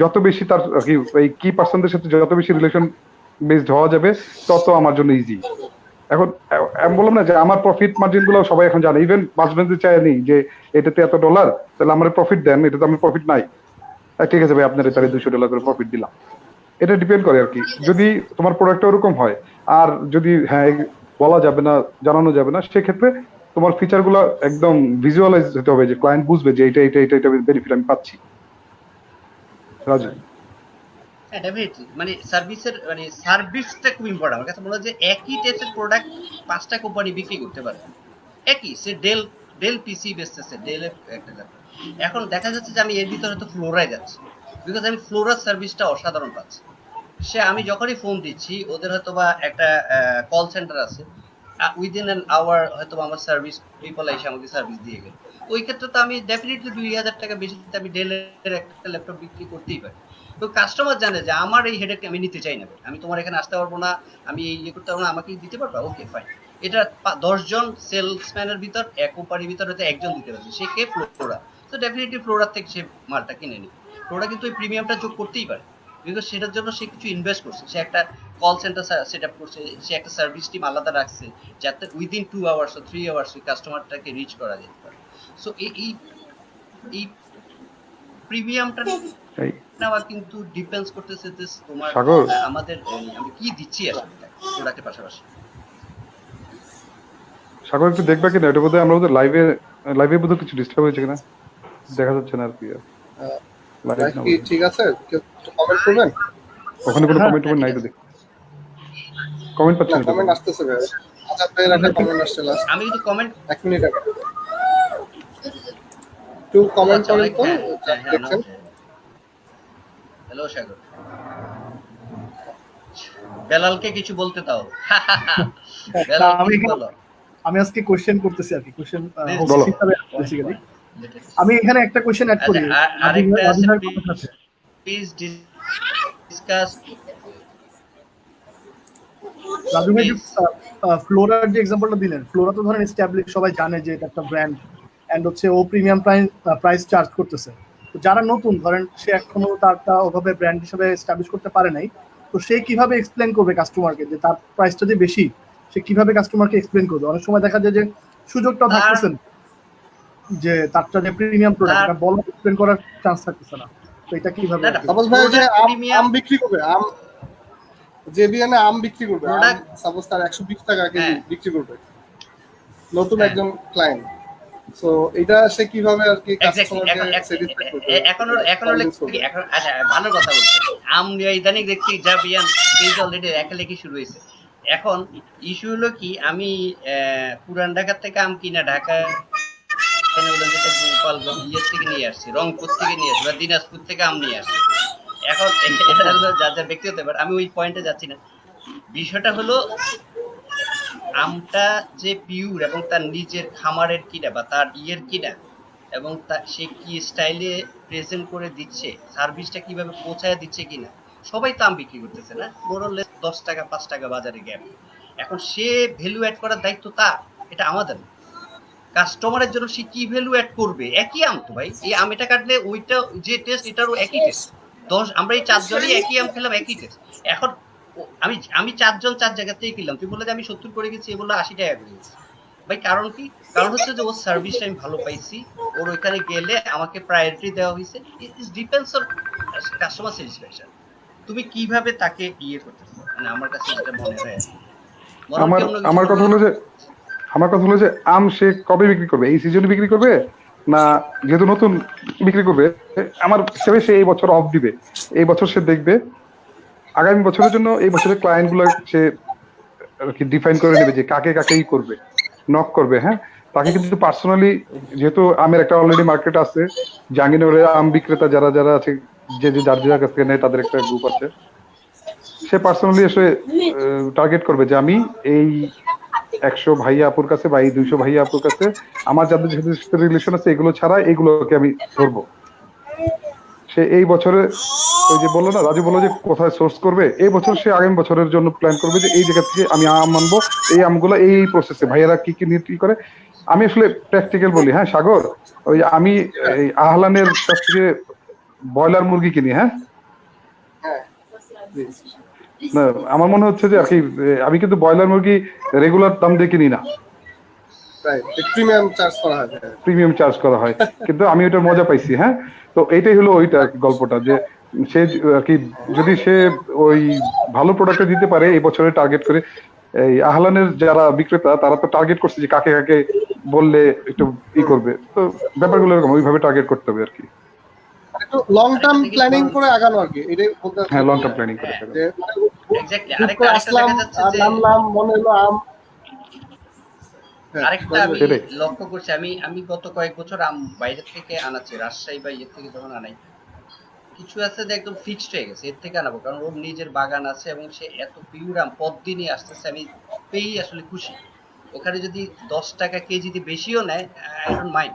যত বেশি তার কি এই কি পার্সনদের সাথে যত বেশি রিলেশন বেসড হওয়া যাবে তত আমার জন্য ইজি। এখন আমি বললাম না যে আমার প্রফিট মার্জিন গুলো সবাই এখন জানে, ইভেন বাসবেন্দ্র চায়নি যে এটাতে $এত, তাহলে আমার প্রফিট দেন, এটাতে আমার প্রফিট নাই, ঠিক আছে ভাই আপনার তাহলে $200 করে প্রফিট দিলাম। এটা ডিপেন্ড করে আর কি, যদি তোমার প্রোডাক্টটা ওরকম হয়। আর যদি হ্যাঁ বলা যাবে না, জানানো যাবে না, সেক্ষেত্রে তোমার ফিচার গুলো একদম ভিজুয়ালাইজ হতে হবে, যে ক্লায়েন্ট বুঝবে যে এটা বেনিফিট আমি পাচ্ছি। রাজু, হ্যাঁ ডেফিনেটলি, মানে সার্ভিসটা খুব ইম্পর্টেন্ট। আমার কাছে মনে হয় যে একই টেস্টের প্রোডাক্ট 5টা কোম্পানি বিক্রি করতে পারে, একই সে ডেল পিসি বেচতেছে, ডেল একটা ব্যাপার। এখন দেখা যাচ্ছে যে আমি এর ভিতরে তো ফ্লোরায় যাচ্ছি, বিকজ আমি ফ্লোরার সার্ভিসটা অসাধারণ পাচ্ছি। আমি যখনই ফোন দিচ্ছি, ওদের হয়তো বা একটা কল সেন্টার আছে, উইদিন অ্যান আওয়ার হয়তো আমার সার্ভিস পিপল এসে আমাকে সার্ভিস দিয়ে গেল। ওই ক্ষেত্রে তো আমি ডেফিনেটলি 2000 টাকা বেশি আমি ডেলের একটা ল্যাপটপ বিক্রি করতেই পারি। তো কাস্টমার জানে যে আমার এই হেডেকটা আমি নিতে চাই না, আমি তোমার এখানে আসতে পারবো না, আমি ইয়ে করতে পারবো না, আমাকে দিতে পারবা, ওকে ফাইন। এটা 10 জন সেলসম্যানের ভিতর এক কোম্পানির ভিতর হয়তো একজন দিতে পারছে, সে কে? ফ্লোরা। তো ডেফিনেটলি ফ্লোরার থেকে সে মালটা কিনে নিবে। ফ্লোরা কিন্তু ওই প্রিমিয়ামটা যোগ করতেই পারে, বিকজ সেটার জন্য সে কিছু ইনভেস্ট করছে, সে একটা কল সেন্টার সেট আপ করছে, সে একটা সার্ভিস টিম আলাদা রাখছে, যাতে উইদিন 2 আওয়ার্স ও 3 আওয়ার্স ওই কাস্টমারটাকে রিচ করা যেতে পারে। সো এই প্রিমিয়ামটা নেওয়া কিন্তু ডিপেন্ডস করতেছে যে তোমার আমাদের আমি কি দিচ্ছি আসলে প্রোডাক্টের পাশাপাশি। সাগর একটু দেখবা কিনা, এটা বোধহয় আমরা লাইভে বোধহয় কিছু ডিস্টার্ব হয়েছে কিনা, দেখা যাচ্ছে না আর কি। ঠিক আছে, কমেন্ট করবেন? ওখানে কোনো কমেন্ট নাই তো, দেখি কমেন্ট পাচ্ছি না। কমেন্ট আসতেছে ভাই, আচ্ছা ভাই একটা কমেন্ট আসছে লাস্ট। আমি যদি কমেন্ট 1 মিনিট আগে একটু কমেন্ট করেন তো দেখছেন। হ্যালো সাগর, বেলালকে কিছু বলতে দাও। আমি আজকে কোশ্চেন করতেছি আর কি, কোশ্চেন হিসাবে বেসিক্যালি আমি এখানে একটা কোশ্চেন অ্যাড করি। আরেকটা আছে, প্লিজ ডিসকাস। রাজু ভাই ফ্লোরার যে এক্সাম্পলটা দিলেন, ফ্লোরা তো ধরেন এস্টাবলিশ, সবাই জানে যে এটা একটা ব্র্যান্ড, এন্ড হচ্ছে ও প্রিমিয়াম প্রাইস চার্জ করতেছে। তো যারা নতুন, ধরেন সে এখনো তারটা ওভাবে ব্র্যান্ড হিসেবে এস্টাবলিশ করতে পারে নাই, তো সে কিভাবে এক্সপ্লেন করবে কাস্টমারকে যে তার প্রাইসটা যে বেশি, সে কিভাবে কাস্টমারকে এক্সপ্লেন করবে? অনেক সময় দেখা যায় যে সুযোগটাও থাকতেছে না, যে তারটা যে প্রিমিয়াম প্রোডাক্ট এটা বলা এক্সপ্লেন করার চান্স থাকতেছে না। তো এটা কিভাবে? সাপোজ ভাই যে আম বিক্রি করবে, জেবিএন এ আম বিক্রি করবে, সাপোজ তার 120 টাকা কেজি বিক্রি করবে, নতুন একজন ক্লায়েন্ট। সো এটা সে কিভাবে আর কি কাস্টমারকে স্যাটিসফাই করবে? এখন আচ্ছা ভালো কথা বলছো। আম ইদানিং দেখছি জেবিএন পেজ অলরেডি লেখালেখি শুরু হয়েছে। এখন ইস্যু হলো কি, আমি পুরান ঢাকা থেকে আম কিনা ঢাকা গোপালগঞ্জ থেকে নিয়ে আসছি, রংপুর থেকে নিয়ে আসছি, বা দিনাজপুর থেকে আম নিয়ে আসছি। এখন এটা হলো যা যা ব্যক্তিগত ব্যাপার, আমি ওই পয়েন্টে যাচ্ছি না। বিষয়টা হলো আমটা যে পিওর এবং তার নিজের খামারের কিনা বা তার ইয়ের কিনা, এবং সে কি স্টাইলে প্রেজেন্ট করে দিচ্ছে, সার্ভিসটা কিভাবে পৌঁছায় দিচ্ছে কিনা। সবাই তো আম বিক্রি করতেছে না, মোরলেস 10 টাকা 5 টাকা বাজারে গ্যাপ। এখন সে ভ্যালু অ্যাড করার দায়িত্ব তার, এটা আমাদের। কাস্টমারের জন্য সে কি ভ্যালু অ্যাড করবে? একই আম তো ভাই, এই আম এটা কাটলে ওইটা যে টেস্ট, এটারও একই টেস্ট। আমরা এই 4 জনই একই আম খেলাম, একই টেস্ট। এখন আমি 4 জন 4 জায়গা থেকে কিনলাম, তুই বলে যে আমি 70 করে গেছি, এ বললো 80 টাকা করে গেছি। ভাই কারণ কি? কারণ হচ্ছে যে ওর সার্ভিসটা আমি ভালো পাইছি, ওর ওইখানে গেলে আমাকে প্রায়োরিটি দেওয়া হয়েছে। It depends on customer satisfaction. তুমি কিভাবে তাকে ইয়ে করতেছো, মানে আমার কাছে যেটা মনে হয়। আমার কথা হলো যে আমার কথা হলো যে আম সে কবে বিক্রি করবে, এই সিজনে বিক্রি করবে না যেহেতু নতুন বিক্রি করবে, আমার হিসেবে সে এই বছর অফ দিবে, এই বছর সে দেখবে আগামী বছরের জন্য এই বছরের ক্লায়েন্ট গুলো সে আর কি ডিফাইন করে নেবে যে কাকে কাকে ই করবে, নক করবে। হ্যাঁ, তাকে কিন্তু পার্সোনালি, যেহেতু আমের একটা অলরেডি মার্কেট আছে, জাহাঙ্গীরনগরের আম বিক্রেতা যারা যারা আছে, যে যে যার যার কাছ থেকে নেয় তাদের একটা গ্রুপ আছে, সে পার্সোনালি এসে টার্গেট করবে যে আমি এই 100 ভাইয়া আপুর কাছে বা এই 200 ভাইয়া আপুর কাছে আমার যাদের সাথে রিলেশন আছে এগুলো ছাড়া এগুলোকে আমি ধরবো। সে এই বছরে ওই যে বললো না, রাজু বললো যে কোথায় সোর্স করবে, এই বছর সে আগামী বছরের জন্য প্ল্যান করবে যে এই জায়গা থেকে আমি আম আনবো, এই আমগুলো এই প্রসেসে ভাইয়ারা কি কি নিয়ে কি করে। আমি আসলে প্র্যাকটিক্যাল বলি, হ্যাঁ সাগর, ওই আমি এই আহলানের কাছ থেকে ব্রয়লার মুরগি কিনি। হ্যাঁ, হ্যাঁ না আমার মনে হচ্ছে যে আর কি আমি কিন্তু ব্রয়লার মুরগি রেগুলার দাম দিয়ে কিনি না, রাইট, প্রিমিয়াম চার্জ করা হয়। প্রিমিয়াম চার্জ করা হয়, কিন্তু আমি ওটার মজা পাইছি। হ্যাঁ, তো এইটাই হলো ওইটা গল্পটা, যে সে আর কি যদি সে ওই ভালো প্রোডাক্টটা দিতে পারে এই বছরে টার্গেট করে। এই আহলানের যারা বিক্রেতা তারা তো টার্গেট করছে যে কাকে কাকে বললে একটু ই করবে, তো ব্যাপারগুলো এরকম ওইভাবে টার্গেট করতে হবে আর কি। একটু লং টার্ম প্ল্যানিং করে আগানো আর কি, এটাই বলতে চাচ্ছি। হ্যাঁ, লং টার্ম প্ল্যানিং করে যে এক্স্যাক্টলি হুট আরেকটা করে আরেকটা আসলাম দেখা যাচ্ছে আর যে নামলাম, মনে হলো আম। হ্যাঁ, আরেকটা আমি সেটাই। লক্ষ্য করছি, আমি গত কয়েক বছর আম বাইরে থেকে আনাচ্ছি, রাজশাহী বা ইয়ে থেকে যখন আনাই, কিছু আছে যে একদম ফিক্সড হয়ে গেছে এর থেকে আনাবো, কারণ ওর নিজের বাগান আছে এবং সে এত পিওর আম প্রতিদিনই আসতেছে, আমি পেয়েই আসলে খুশি। ওখানে যদি 10 টাকা কেজিতে বেশিও নেয়, আই ডোন্ট মাইন্ড,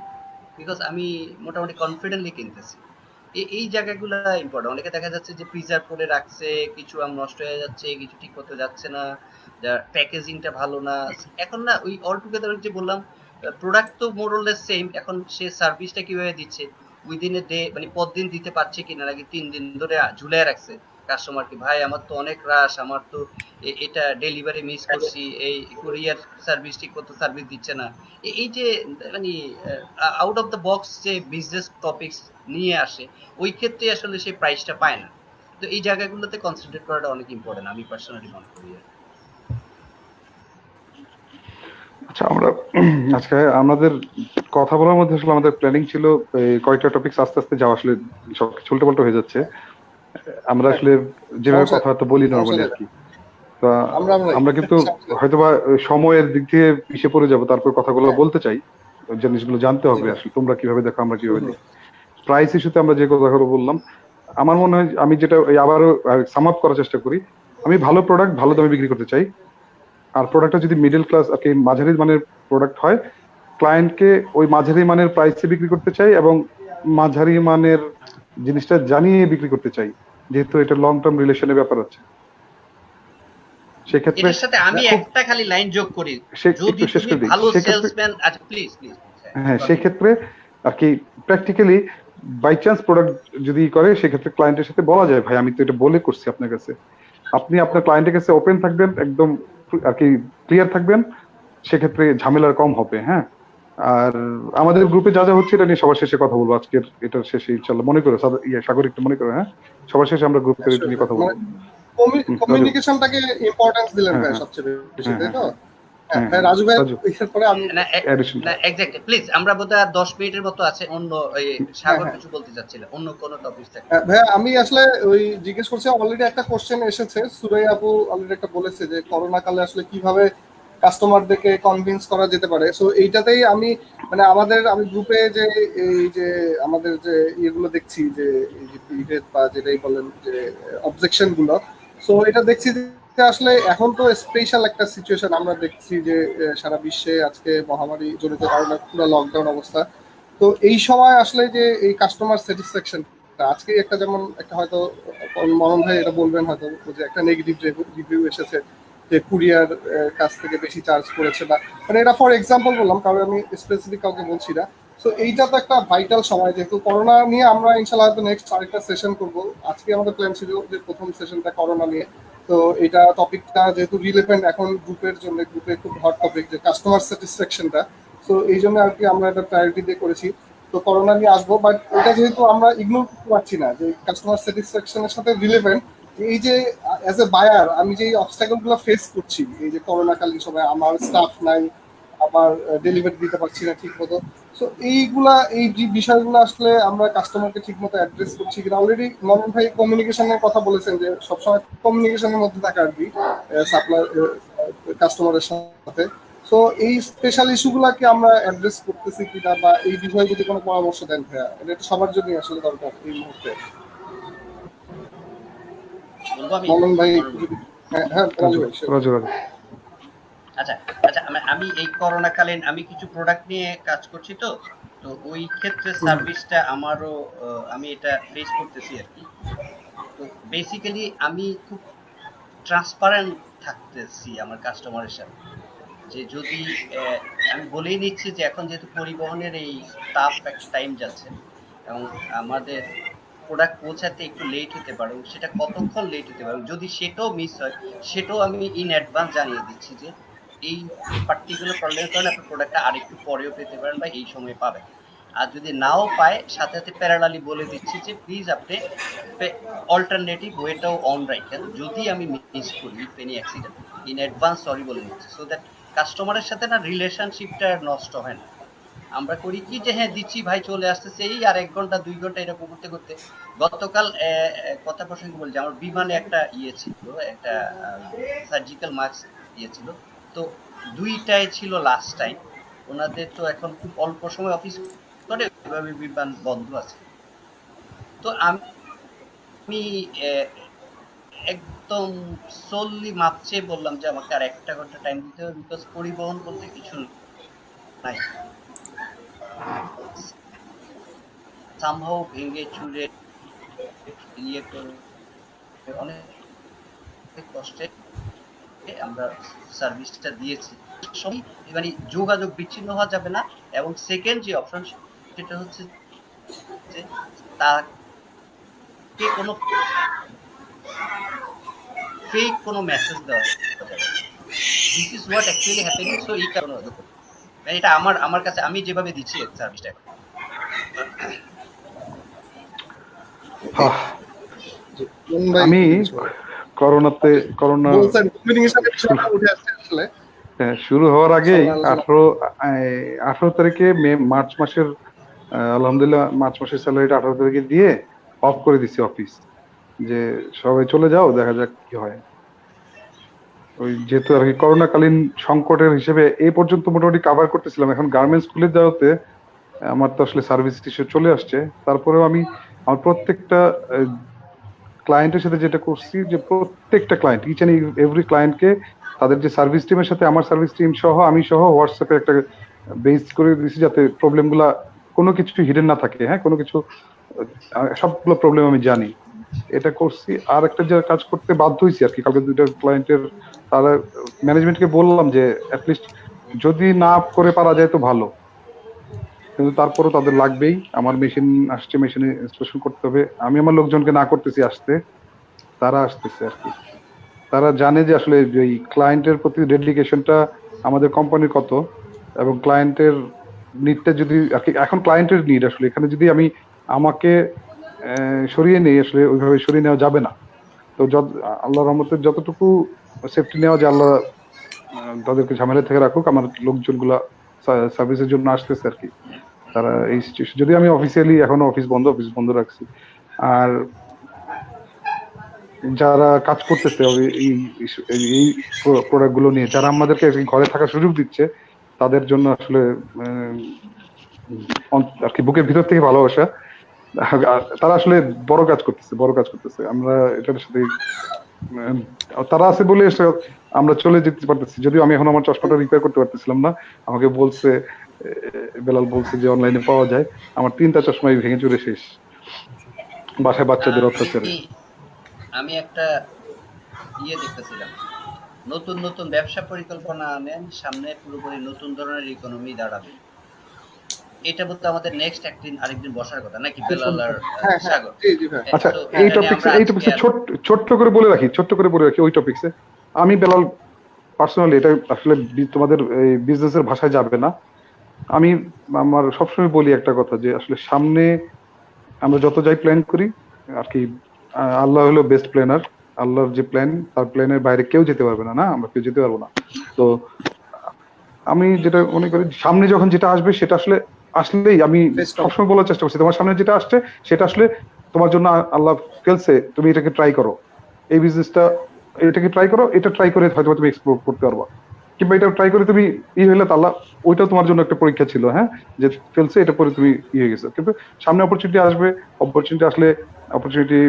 বিকজ আমি মোটামুটি কনফিডেন্টলি কিনতেছি। এই জায়গাগুলো ইম্পর্টেন্ট। অনেকে দেখা যাচ্ছে যে প্রিজার্ভ করে রাখছে, কিছু আম নষ্ট হয়ে যাচ্ছে, কিছু ঠিক করতে যাচ্ছে না, প্যাকেজিংটা ভালো না। এখন না ওই অল টুগেদার যে বললাম, প্রোডাক্ট তো মোরলেস সেম, এখন সে সার্ভিসটা কিভাবে দিচ্ছে, উইদিন এ ডে মানে পরদিন দিতে পারছে কিনা, নাকি 3 দিন ধরে ঝুলে রাখছে কাস্টমারকে, ভাই আমার তো অনেক রাশ, আমার তো এটা ডেলিভারি মিস করছি, এই কুরিয়ার সার্ভিস ঠিক মতো সার্ভিস দিচ্ছে না। এই যে মানে আউট অফ দ্য বক্স যে বিজনেস টপিকস নিয়ে আসে, ওই ক্ষেত্রে আসলে সেই প্রাইসটা পায় না। তো এই জায়গাগুলোতে কনসেন্ট্রেট করাটা অনেক ইম্পর্টেন্ট, আমি পার্সোনালি মনে করি। আচ্ছা, আমরা আজকে আমাদের কথা বলার মধ্যে আসলে আমাদের প্ল্যানিং ছিল কয়েকটা টপিকস আস্তে আস্তে যাওয়া, আসলে সব কিছু উল্টোপাল্টা হয়ে যাচ্ছে। আমরা আসলে যেভাবে কথাবার্তা বলি নর্মালি আর কি, তো আমরা কিন্তু হয়তোবা সময়ের দিক থেকে পিছিয়ে পড়ে যাব, তারপর কথাগুলো বলতে চাই, জিনিসগুলো জানতে হবে আসলে তোমরা কিভাবে দেখো আমরা কিভাবে দেখি। প্রাইস ইস্যুতে আমরা যে কথাগুলো বললাম, আমার মনে হয় আমি যেটা আবারও সাম আপ করার চেষ্টা করি, আমি ভালো প্রোডাক্ট ভালো দামে বিক্রি করতে চাই। আর প্রোডাক্টটা যদি মিডল ক্লাস আর কি মাঝারি মানের প্রোডাক্ট হয়, ক্লায়েন্টকে ওই মাঝারি মানের প্রাইসে বিক্রি করতে চাই এবং মাঝারি মানের জিনিসটা জানিয়ে বিক্রি করতে চাই, যেহেতু এটা লং টার্ম রিলেশনের ব্যাপার আছে। সেক্ষেত্রে এর সাথে আমি একটা খালি লাইন যোগ করি, যদি তুমি ভালো সেলসম্যান, আচ্ছা প্লিজ প্লিজ, হ্যাঁ সেক্ষেত্রে আর কি প্র্যাকটিক্যালি বাই চান্স প্রোডাক্ট যদি করে, সেক্ষেত্রে ক্লায়েন্টের সাথে বলা যায় ভাই আমি তো এটা বলে করছি আপনার কাছে, আপনি আপনার ক্লায়েন্টের কাছে ওপেন থাকবেন, একদম আর কি ক্লিয়ার থাকবেন, সেক্ষেত্রে ঝামেলা কম হবে। হ্যাঁ, আর আমাদের গ্রুপে যা যা হচ্ছে এটা নিয়ে সবার শেষে কথা বলবো আজকের এটার শেষে ইনশাআল্লাহ। মনে করো সাগর একটু মনে করো, হ্যাঁ সবার শেষে আমরা গ্রুপে এটা নিয়ে কথা বলবো। কমিউনিকেশনটাকে ইম্পর্টেন্স দিলেন ভাই সবচেয়ে বেশি, তাই তো? হ্যাঁ রাজু ভাই, এরপরে আমি না এক্স্যাক্টলি প্লিজ, আমরা বোধহয় আর 10 মিনিটের মতো আছে, অন্য সাগর কিছু বলতে চাচ্ছিল, অন্য কোন টপিক থাকে। ভাই আমি আসলে ওই জিজ্ঞেস করছি, অলরেডি একটা কোশ্চেন এসেছে, সুরাই আপু অলরেডি একটা বলেছে যে করোনা কালে আসলে কিভাবে কাস্টমারদেরকে কনভিন্স করা যেতে পারে। সো এইটাতেই আমি মানে আমি গ্রুপে যে এই যে আমাদের যে ইয়েগুলো দেখছি, যে এই যে ডিবেট বা যেটাই বলেন যে অবজেকশন গুলো, সো এটা দেখছি যে আসলে এখন তো স্পেশাল একটা সিচুয়েশন আমরা দেখছি যে সারা বিশ্বে আজকে মহামারী জনিত কারণে পুরো লকডাউন অবস্থা। তো এই সময় আসলে যে এই কাস্টমার স্যাটিসফ্যাকশন আজকে একটা, যেমন একটা হয়তো মনন ভাই এটা বলবেন হয়তো যে একটা নেগেটিভ রিভিউ এসেছে যে কুরিয়ার কাছ থেকে বেশি চার্জ করেছে, বা মানে এটা ফর এক্সাম্পল বললাম, কারণ আমি স্পেসিফিক কাউকে বলছি না। সো এইটা তো একটা ভাইটাল সময়, যেহেতু করোনা নিয়ে আমরা ইনশাল্লাহ হয়তো নেক্সট আরেকটা সেশন করবো। আজকে আমাদের প্ল্যান ছিল যে প্রথম সেশনটা করোনা নিয়ে, তো এটা টপিকটা যেহেতু রিলেভেন্ট এখন গ্রুপের জন্য, গ্রুপে খুব হট টপিক যে কাস্টমার স্যাটিসফ্যাকশনটা, তো এই জন্য আর কি আমরা একটা প্রায়োরিটি দিয়ে করেছি। তো করোনা নিয়ে আসবো, বাট এটা যেহেতু আমরা ইগনোর করতে পারছি না যে কাস্টমার স্যাটিসফ্যাকশনের সাথে রিলেভেন্ট, এই যে অ্যাজ এ বায়ার আমি যে অবস্টাকল গুলো ফেস করছি, এই যে করোনাকালীন সময় আমার স্টাফ নাই, আবার ডেলিভারি দিতে পারছি না ঠিক মতো। সো এই যে বিষয়গুলো আসলে আমরা কাস্টমারকে ঠিক মতো অ্যাড্রেস করছি কিনা। অলরেডি মনন ভাই কমিউনিকেশনের কথা বলেছেন যে সবসময় কমিউনিকেশনের মধ্যে থাকা আর কি সাপ্লাই কাস্টমারের সাথে। সো এই স্পেশাল ইস্যুগুলাকে আমরা অ্যাড্রেস করতেছি কিনা বা এই বিষয়ে যদি কোনো পরামর্শ দেন ভাইয়া, এটা সবার জন্যই আসলে দরকার এই মুহূর্তে। বলবো আমি? মনন ভাই যদি হ্যাঁ হ্যাঁ রাজু ভাই sure. রাজু রাজু আচ্ছা আচ্ছা, আমি এই করোনাকালীন আমি কিছু প্রোডাক্ট নিয়ে কাজ করছি, তো তো ওই ক্ষেত্রে সার্ভিসটা আমারও আমি এটা ফেস করতেছি আর কি। তো বেসিক্যালি আমি খুব ট্রান্সপারেন্ট থাকতেছি আমার কাস্টমারের সাথে, যে যদি আমি বলেই নিচ্ছি যে এখন যেহেতু পরিবহনের এই টাফ একটা টাইম যাচ্ছে এবং আমাদের প্রোডাক্ট পৌঁছাতে একটু লেট হতে পারে, সেটা কতক্ষণ লেট হতে পারে, যদি সেটাও মিস হয় সেটাও আমি ইন অ্যাডভান্স জানিয়ে দিচ্ছি যে এই পার্টিকুলার প্রবলেমের কারণে আপনার প্রোডাক্টটা আরেকটু পরেও পেতে পারেন বা এই সময় পাবেন। আর যদি নাও পায় সাথে সাথে প্যারালালি বলে দিচ্ছি যে প্লিজ আপনি অল্টারনেটিভ ওয়েটাও অন রাখেন যদি আমি মিস করি any accident, in advance sorry বলে দিচ্ছি, সো দ্যাট কাস্টমারের সাথে না রিলেশনশিপটা নষ্ট হয় না। আমরা করি কি যে হ্যাঁ দিচ্ছি ভাই চলে আসতেছে, এই আর 1 ঘন্টা 2 ঘন্টা এরকম করতে করতে গতকাল কথা প্রসঙ্গে বলছি, আমার বিমানে একটা ইয়ে ছিল, একটা সার্জিক্যাল মাস্ক ইয়ে ছিল, তো 2টায় ছিল লাস্ট টাইম। ওনাদের তো এখন খুব অল্প সময় অফিস করে, এভাবে বিমান বন্ধ আছে। তো আমি একদম সোললি মাপছে বললাম যে আমাকে আর 1 ঘন্টা টাইম দিতে হবে, বিকজ পরিবহন বলতে কিছু নাই। সামহাও ভেঙে চুরে ইয়ে করে অনেক কষ্টে আমরা সার্ভিসটা দিয়েছি। সবই মানে যোগাযোগ বিচ্ছিন্ন হওয়া যাবে না। এবং সেকেন্ড যে অপশন সেটা হচ্ছে যে তাকে কোনো ফেক কোনো মেসেজ দেওয়া যাবে। This is what actually happening. So এই কারণে এটা আমার কাছে আমি যেভাবে দিচ্ছি সার্ভিসটা। মনন ভাই আমি কিছু বলেন। করোনা বলছেন কমিউনিকেশনের বিষয়টা উঠে আসছে আসলে। শুরু হওয়ার আগেই সবাই আলোচনা 18 তারিখে মার্চ মাসের আলহামদুলিল্লাহ মার্চ মাসের স্যালারিটা 18 তারিখে দিয়ে অফ করে দিছি অফিস, যে সবাই চলে যাও দেখা যাক কি হয়। ওই যেহেতু আর কি করোনাকালীন সংকটের হিসেবে এই পর্যন্ত মোটামুটি কাভার করতেছিলাম, এখন গার্মেন্টস খুলে যাওয়াতে আমার তো আসলে সার্ভিস ইস্যু চলে আসছে। তারপরেও আমি আমার প্রত্যেকটা ক্লায়েন্টের সাথে যেটা করছি, যে প্রত্যেকটা ক্লায়েন্ট ইচ এন্ড এভরি ক্লায়েন্টকে তাদের যে সার্ভিস টিমের সাথে আমার সার্ভিস টিম সহ আমি সহ হোয়াটসঅ্যাপে একটা বেস করে দিয়েছি, যাতে প্রবলেমগুলা কোনো কিছু হিডেন না থাকে। হ্যাঁ, কোনো কিছু সবগুলো প্রবলেম আমি জানি, এটা করছি। আর একটা যে কাজ করতে বাধ্য হয়েছি আর কি, কালকে 2টা ক্লায়েন্টের তারা ম্যানেজমেন্টকে বললাম যে অ্যাটলিস্ট যদি না করে পারা যায় তো ভালো, কিন্তু তারপরও তাদের লাগবেই। আমার মেশিন আসছে, মেশিনে ইনস্টলেশন করতে হবে, আমি আমার লোকজনকে না করতেছি আসতে, তারা আসতেছে আর কি। তারা জানে যে আসলে এই ক্লায়েন্টের প্রতি ডেডিকেশনটা আমাদের কোম্পানির কত, এবং ক্লায়েন্টের নিডটা যদি আর কি, এখন ক্লায়েন্টের নিড আসলে এখানে যদি আমি আমাকে সরিয়ে নেই, আসলে ওইভাবে সরিয়ে নেওয়া যাবে না। তো আল্লাহর রহমতের যতটুকু সেফটি নেওয়া যায় আল্লাহ তাদেরকে ঝামেলা থেকে রাখুক। আমার লোকজনগুলা সার্ভিসের জন্য আসতেছে আর কি। তারা এই সিচুয়েশন, যদি আমি অফিসিয়ালি এখনো অফিস বন্ধ রাখছি, আর যারা কাজ করতেছে এই প্রোডাক্ট গুলো নিয়ে, যারা আমাদেরকে ঘরে থাকার সুযোগ দিচ্ছে, তাদের জন্য আসলে আর কি বুকের ভিতর থেকে ভালোবাসা। তারা আসলে বড় কাজ করতেছে। আমরা এটার সাথে তারা আছে বলে আমরা চলে যেতে পারতেছি। যদিও আমি এখন আমার চশমাটা রিপেয়ার করতে পারতেছিলাম না, আমাকে বলছে বেলাল বলছে যে অনলাইনে পাওয়া যায়। আমার 3টা চশমাই ভেঙে চুরে শেষ, বাসায় বাচ্চাদের অত্যাচারে। আমি একটা ইয়ে দেখতেছিলাম, নতুন ব্যবসা পরিকল্পনা আনেন সামনে, পুরোপুরি নতুন ধরনের ইকোনমি দাঁড়াবে। এটা বলতে আমাদের নেক্সট আরেকদিন বসার কথা নাকি বেলাল আর সাগর? আচ্ছা, এই টপিকসে ছোট্ট করে বলে রাখি ওই টপিকসে আমি বেলাল পার্সোনালি, এটা আসলে তোমাদের বিজনেসের ভাষায় যাবে না। আমি আমার সবসময় বলি একটা কথা, যে আসলে সামনে আমরা যত যাই প্ল্যান করি আর কি, আল্লাহ হলো বেস্ট প্ল্যানার। আল্লাহর যে প্ল্যান, তার প্ল্যানের বাইরে কেউ যেতে পারবে না, আমরা কেউ যেতে পারবো না। তো আমি যেটা মনে করি সামনে যখন যেটা আসবে সেটা আসলেই আমি Best of. সবসময় বলার চেষ্টা করছি তোমার সামনে যেটা আসছে সেটা আসলে তোমার জন্য আল্লাহ ফেলছে, তুমি এটাকে ট্রাই করো, এই বিজনেসটা এটাকে ট্রাই করো, এটা ট্রাই করে হয়তো তুমি এক্সপ্লোর করতে পারবা, কিংবা এটা ট্রাই করে তুমি হইলে তো আল্লাহ ওইটাও তোমার জন্য একটা পরীক্ষা ছিল, হ্যাঁ, যে ফেলছে এটা পরে তুমি হয়ে গেছো। কিন্তু সামনে অপরচুনিটি আসবে, অপরচুনিটি আসলে অপরচুনিটি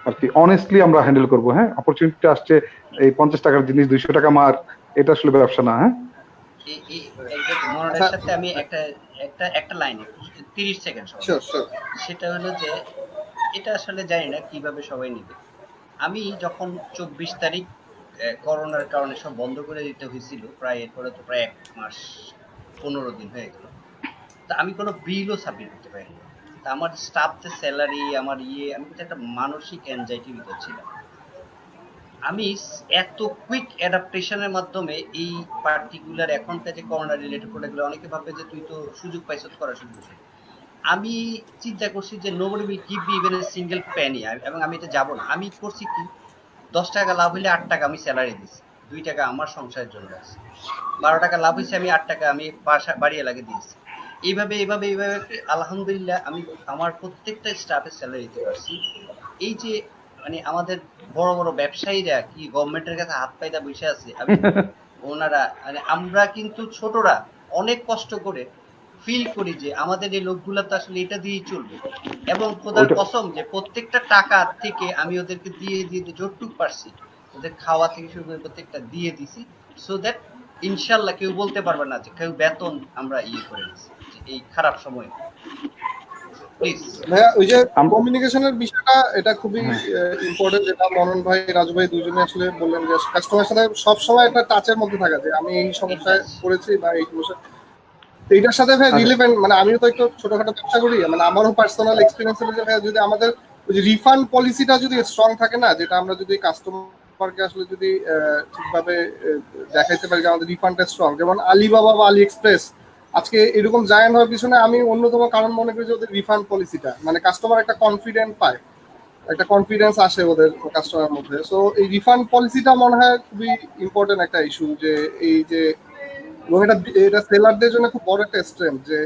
আর কি অনেস্টলি আমরা হ্যান্ডেল করবো। হ্যাঁ, অপরচুনিটি আসছে, এই 50 টাকার জিনিস 200 টাকা মার, এটা আসলে ব্যবসা না। হ্যাঁ, মনোরের সাথে আমি একটা একটা একটা লাইন 30 সেকেন্ড শিওর শিওর। সেটা হলো যে এটা আসলে জানি না কিভাবে সবাই নিবে। আমি যখন 24 তারিখ করোনার কারণে সব বন্ধ করে দিতে হয়েছিল, প্রায় এরপরে তো প্রায় 1 মাস 15 দিন হয়ে গেল, তা আমি কোনো বিলও সাবমিট করতে পারিনি। তা আমার স্টাফদের স্যালারি, আমার আমি কিন্তু একটা মানসিক অ্যাংজাইটির ভিতর ছিলাম। আমি এত কুইক অ্যাডাপ্টেশনের মাধ্যমে এই পার্টিকুলার এখনকার যে করোনা রিলেটেড প্রোডাক্টগুলো, অনেকে ভাবে যে তুই তো সুযোগ পাইছিস করার সুযোগ। আমি চিন্তা করছি যে nobody will give me even a single Penney, এবং আমি এটা যাব না। আমি করছি কি, 10 টাকা লাভ হইলে 8 টাকা আমি স্যালারি দিছি, 2 টাকা আমার সংসারের জন্য আছে, 12 টাকা লাভ হয়েছে, আমি 8 টাকা আমি বাড়িয়ে লাগে দিয়েছি। এইভাবে এইভাবে এইভাবে আলহামদুলিল্লাহ আমি আমার প্রত্যেকটা স্টাফের স্যালারি দিতে পারছি। এই যে মানে আমাদের বড় বড় ব্যবসায়ীরা কি গভর্নমেন্টের কাছে হাত পাইতা বসে আছে, আমি ওনারা মানে আমরা কিন্তু ছোটরা অনেক কষ্ট করে ফিল করি যে আমাদের এই লোকগুলা তো আসলে এটা দিয়েই চলবে, এবং খোদার কসম যে প্রত্যেকটা টাকা থেকে আমি ওদেরকে দিয়ে দিয়ে যতটুকু পারছি ওদের খাওয়া থেকে শুরু করে প্রত্যেকটা দিয়ে দিছি, সো দ্যাট ইনশাল্লাহ কেউ বলতে পারবে না যে কেউ বেতন আমরা করে দিচ্ছি এই খারাপ সময়। প্লিজ ভাইয়া ওই যে কমিউনিকেশনের বিষয়টা, এটা খুবই ইম্পর্টেন্ট, যেটা মনন ভাই রাজু ভাই দুজনে আসলে বললেন যে কাস্টমারের সাথে সবসময় একটা টাচের মধ্যে থাকা, যে আমি এই সমস্যায় পড়েছি বা এই সমস্যা এইটার সাথে ভাই রিলেভেন্ট। মানে আমিও তো একটু ছোটখাটো ব্যবসা করি, মানে আমারও পার্সোনাল এক্সপিরিয়েন্স হলো যে ভাই যদি আমাদের ওই যে রিফান্ড পলিসিটা যদি স্ট্রং থাকে না, যেটা আমরা যদি কাস্টমারকে আসলে যদি ঠিকভাবে দেখাইতে পারি যে আমাদের রিফান্ডটা স্ট্রং, যেমন আলিবাবা বা আলি এক্সপ্রেস আজকে এরকম জায়ান্ট হওয়ার পিছনে আমি অন্যতম কারণ মনে করি যে ওদের রিফান্ড পলিসিটা, মানে কাস্টমার একটা কনফিডেন্ট পায়, একটা কনফিডেন্স আসে ওদের কাস্টমারের মধ্যে। সো এই রিফান্ড পলিসিটা মনে হয় খুবই ইম্পর্টেন্ট একটা ইস্যু, যে এই যে এবং এটা সেলারদের জন্য খুব বড় একটা স্ট্রেংথ, যে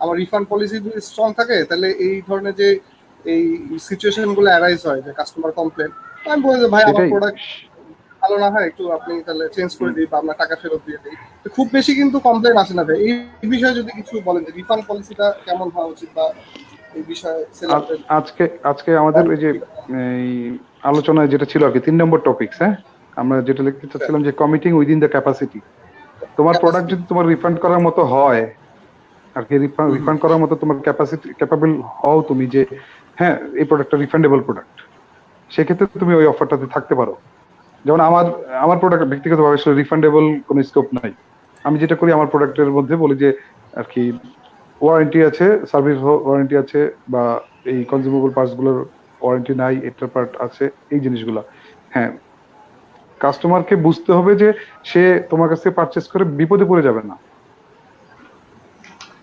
আমার রিফান্ড পলিসি যদি স্ট্রং থাকে তাহলে এই ধরনের যে এই সিচুয়েশন গুলো অ্যারাইজ হয়, যে কাস্টমার কমপ্লেন, আমি বলি যে ভাই আমার প্রোডাক্ট ভালো না হয় একটু আপনি তাহলে চেঞ্জ করে দিই বা আপনার টাকা ফেরত দিয়ে দিই, তো খুব বেশি কিন্তু কমপ্লেন আসে না ভাই। এই বিষয়ে যদি কিছু বলেন যে রিফান্ড পলিসিটা কেমন হওয়া উচিত বা এই বিষয়ে সেলারদের। আজকে আমাদের ওই যে এই আলোচনায় যেটা ছিল আর কি 3 নম্বর টপিকস, হ্যাঁ, আমরা যেটা লিখতে চাচ্ছিলাম যে কমিটিং উইদিন দ্য ক্যাপাসিটি। তোমার প্রোডাক্ট যদি তোমার রিফান্ড করার মতো হয় আর কি, রিফান্ড করার মতো তোমার ক্যাপাসিটি ক্যাপাবল হও তুমি, যে হ্যাঁ এই প্রোডাক্টটা রিফান্ডেবল প্রোডাক্ট, সেক্ষেত্রে তুমি ওই অফারটাতে থাকতে পারো। যেমন আমার প্রোডাক্ট ব্যক্তিগতভাবে রিফান্ডেবল কোনো স্কোপ নাই। আমি যেটা করি আমার প্রোডাক্টের মধ্যে বলি যে আর কি ওয়ারেন্টি আছে, সার্ভিস ওয়ারেন্টি আছে, বা এই কনজিউমেবল পার্টস গুলোর ওয়ারেন্টি নাই, এটার পার্ট আছে, এই জিনিসগুলো। হ্যাঁ, কাস্টমারকে বুঝতে হবে যে সে তোমার কাছে পারচেস করে বিপদে পড়ে যাবে না।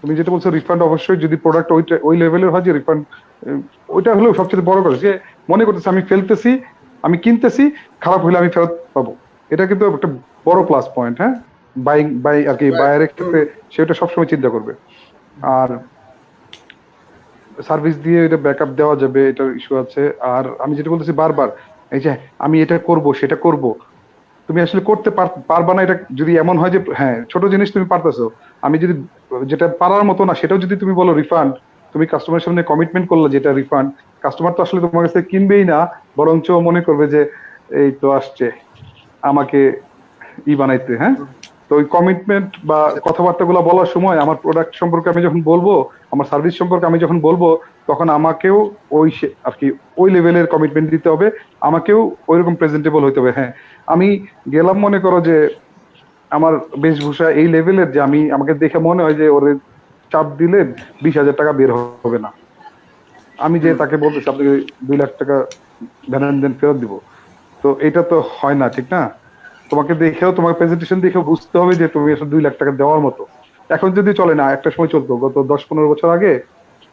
তুমি যেটা বলছো রিফান্ড, অবশ্যই যদি প্রোডাক্ট ওই লেভেলের হয় যে রিফান্ড, ওইটা হলেও সবচেয়ে বড় কথা, যে মনে করতেছে আমি ফেলতেছি, আমি কিনতেছি, খারাপ হলে আমি ফেরত পাবো, এটা কিন্তু একটা বড় প্লাস পয়েন্ট। হ্যাঁ, বাই আর কি বায়ারের ক্ষেত্রে সেটা সবসময় চিন্তা করবে। আর সার্ভিস দিয়ে এটা ব্যাকআপ দেওয়া যাবে, এটার ইস্যু আছে। আর আমি যেটা বলতেছি বারবার, এই যে আমি এটা করব সেটা করব, তুমি আসলে করতে পারবা না। এটা যদি এমন হয় যে হ্যাঁ ছোট জিনিস তুমি পারতেছো, আমি যদি যেটা পারার মতো না সেটাও যদি তুমি বলো রিফান্ড, তুমি কাস্টমারের সামনে কমিটমেন্ট করলে যেটা রিফান্ড, কাস্টমার তো আসলে তোমার কাছে কিনবেই না, বরঞ্চ মনে করবে যে এই তো আসছে আমাকে বানাইতে। হ্যাঁ, তো ওই কমিটমেন্ট বা কথাবার্তা গুলো বলার সময় আমার প্রোডাক্ট সম্পর্কে আমি যখন বলবো, আমার সার্ভিস সম্পর্কে আমি যখন বলবো, তখন আমাকেও ওই আর কি ওই লেভেলের কমিটমেন্ট দিতে হবে, আমাকেও ওইরকম প্রেজেন্টেবল হইতে হবে। হ্যাঁ, আমি গেলাম, মনে করো যে আমার বেশভূষা এই লেভেলের যে আমাকে দেখে মনে হয় যে ওরে চাপ দিলে 20,000 টাকা বের হবে না, আমি যে তাকে বলতেছি আপনাকে 2 লাখ টাকা দেন ফেরত দিব, তো এটা তো হয় না, ঠিক না? তোমাকে দেখেও, তোমার প্রেজেন্টেশন দেখেও বুঝতে হবে যে তুমি আসলে 2 লাখ টাকা দেওয়ার মতো। এখন যদি চলে না, একটা সময় চলতো, গত 10-15 বছর আগে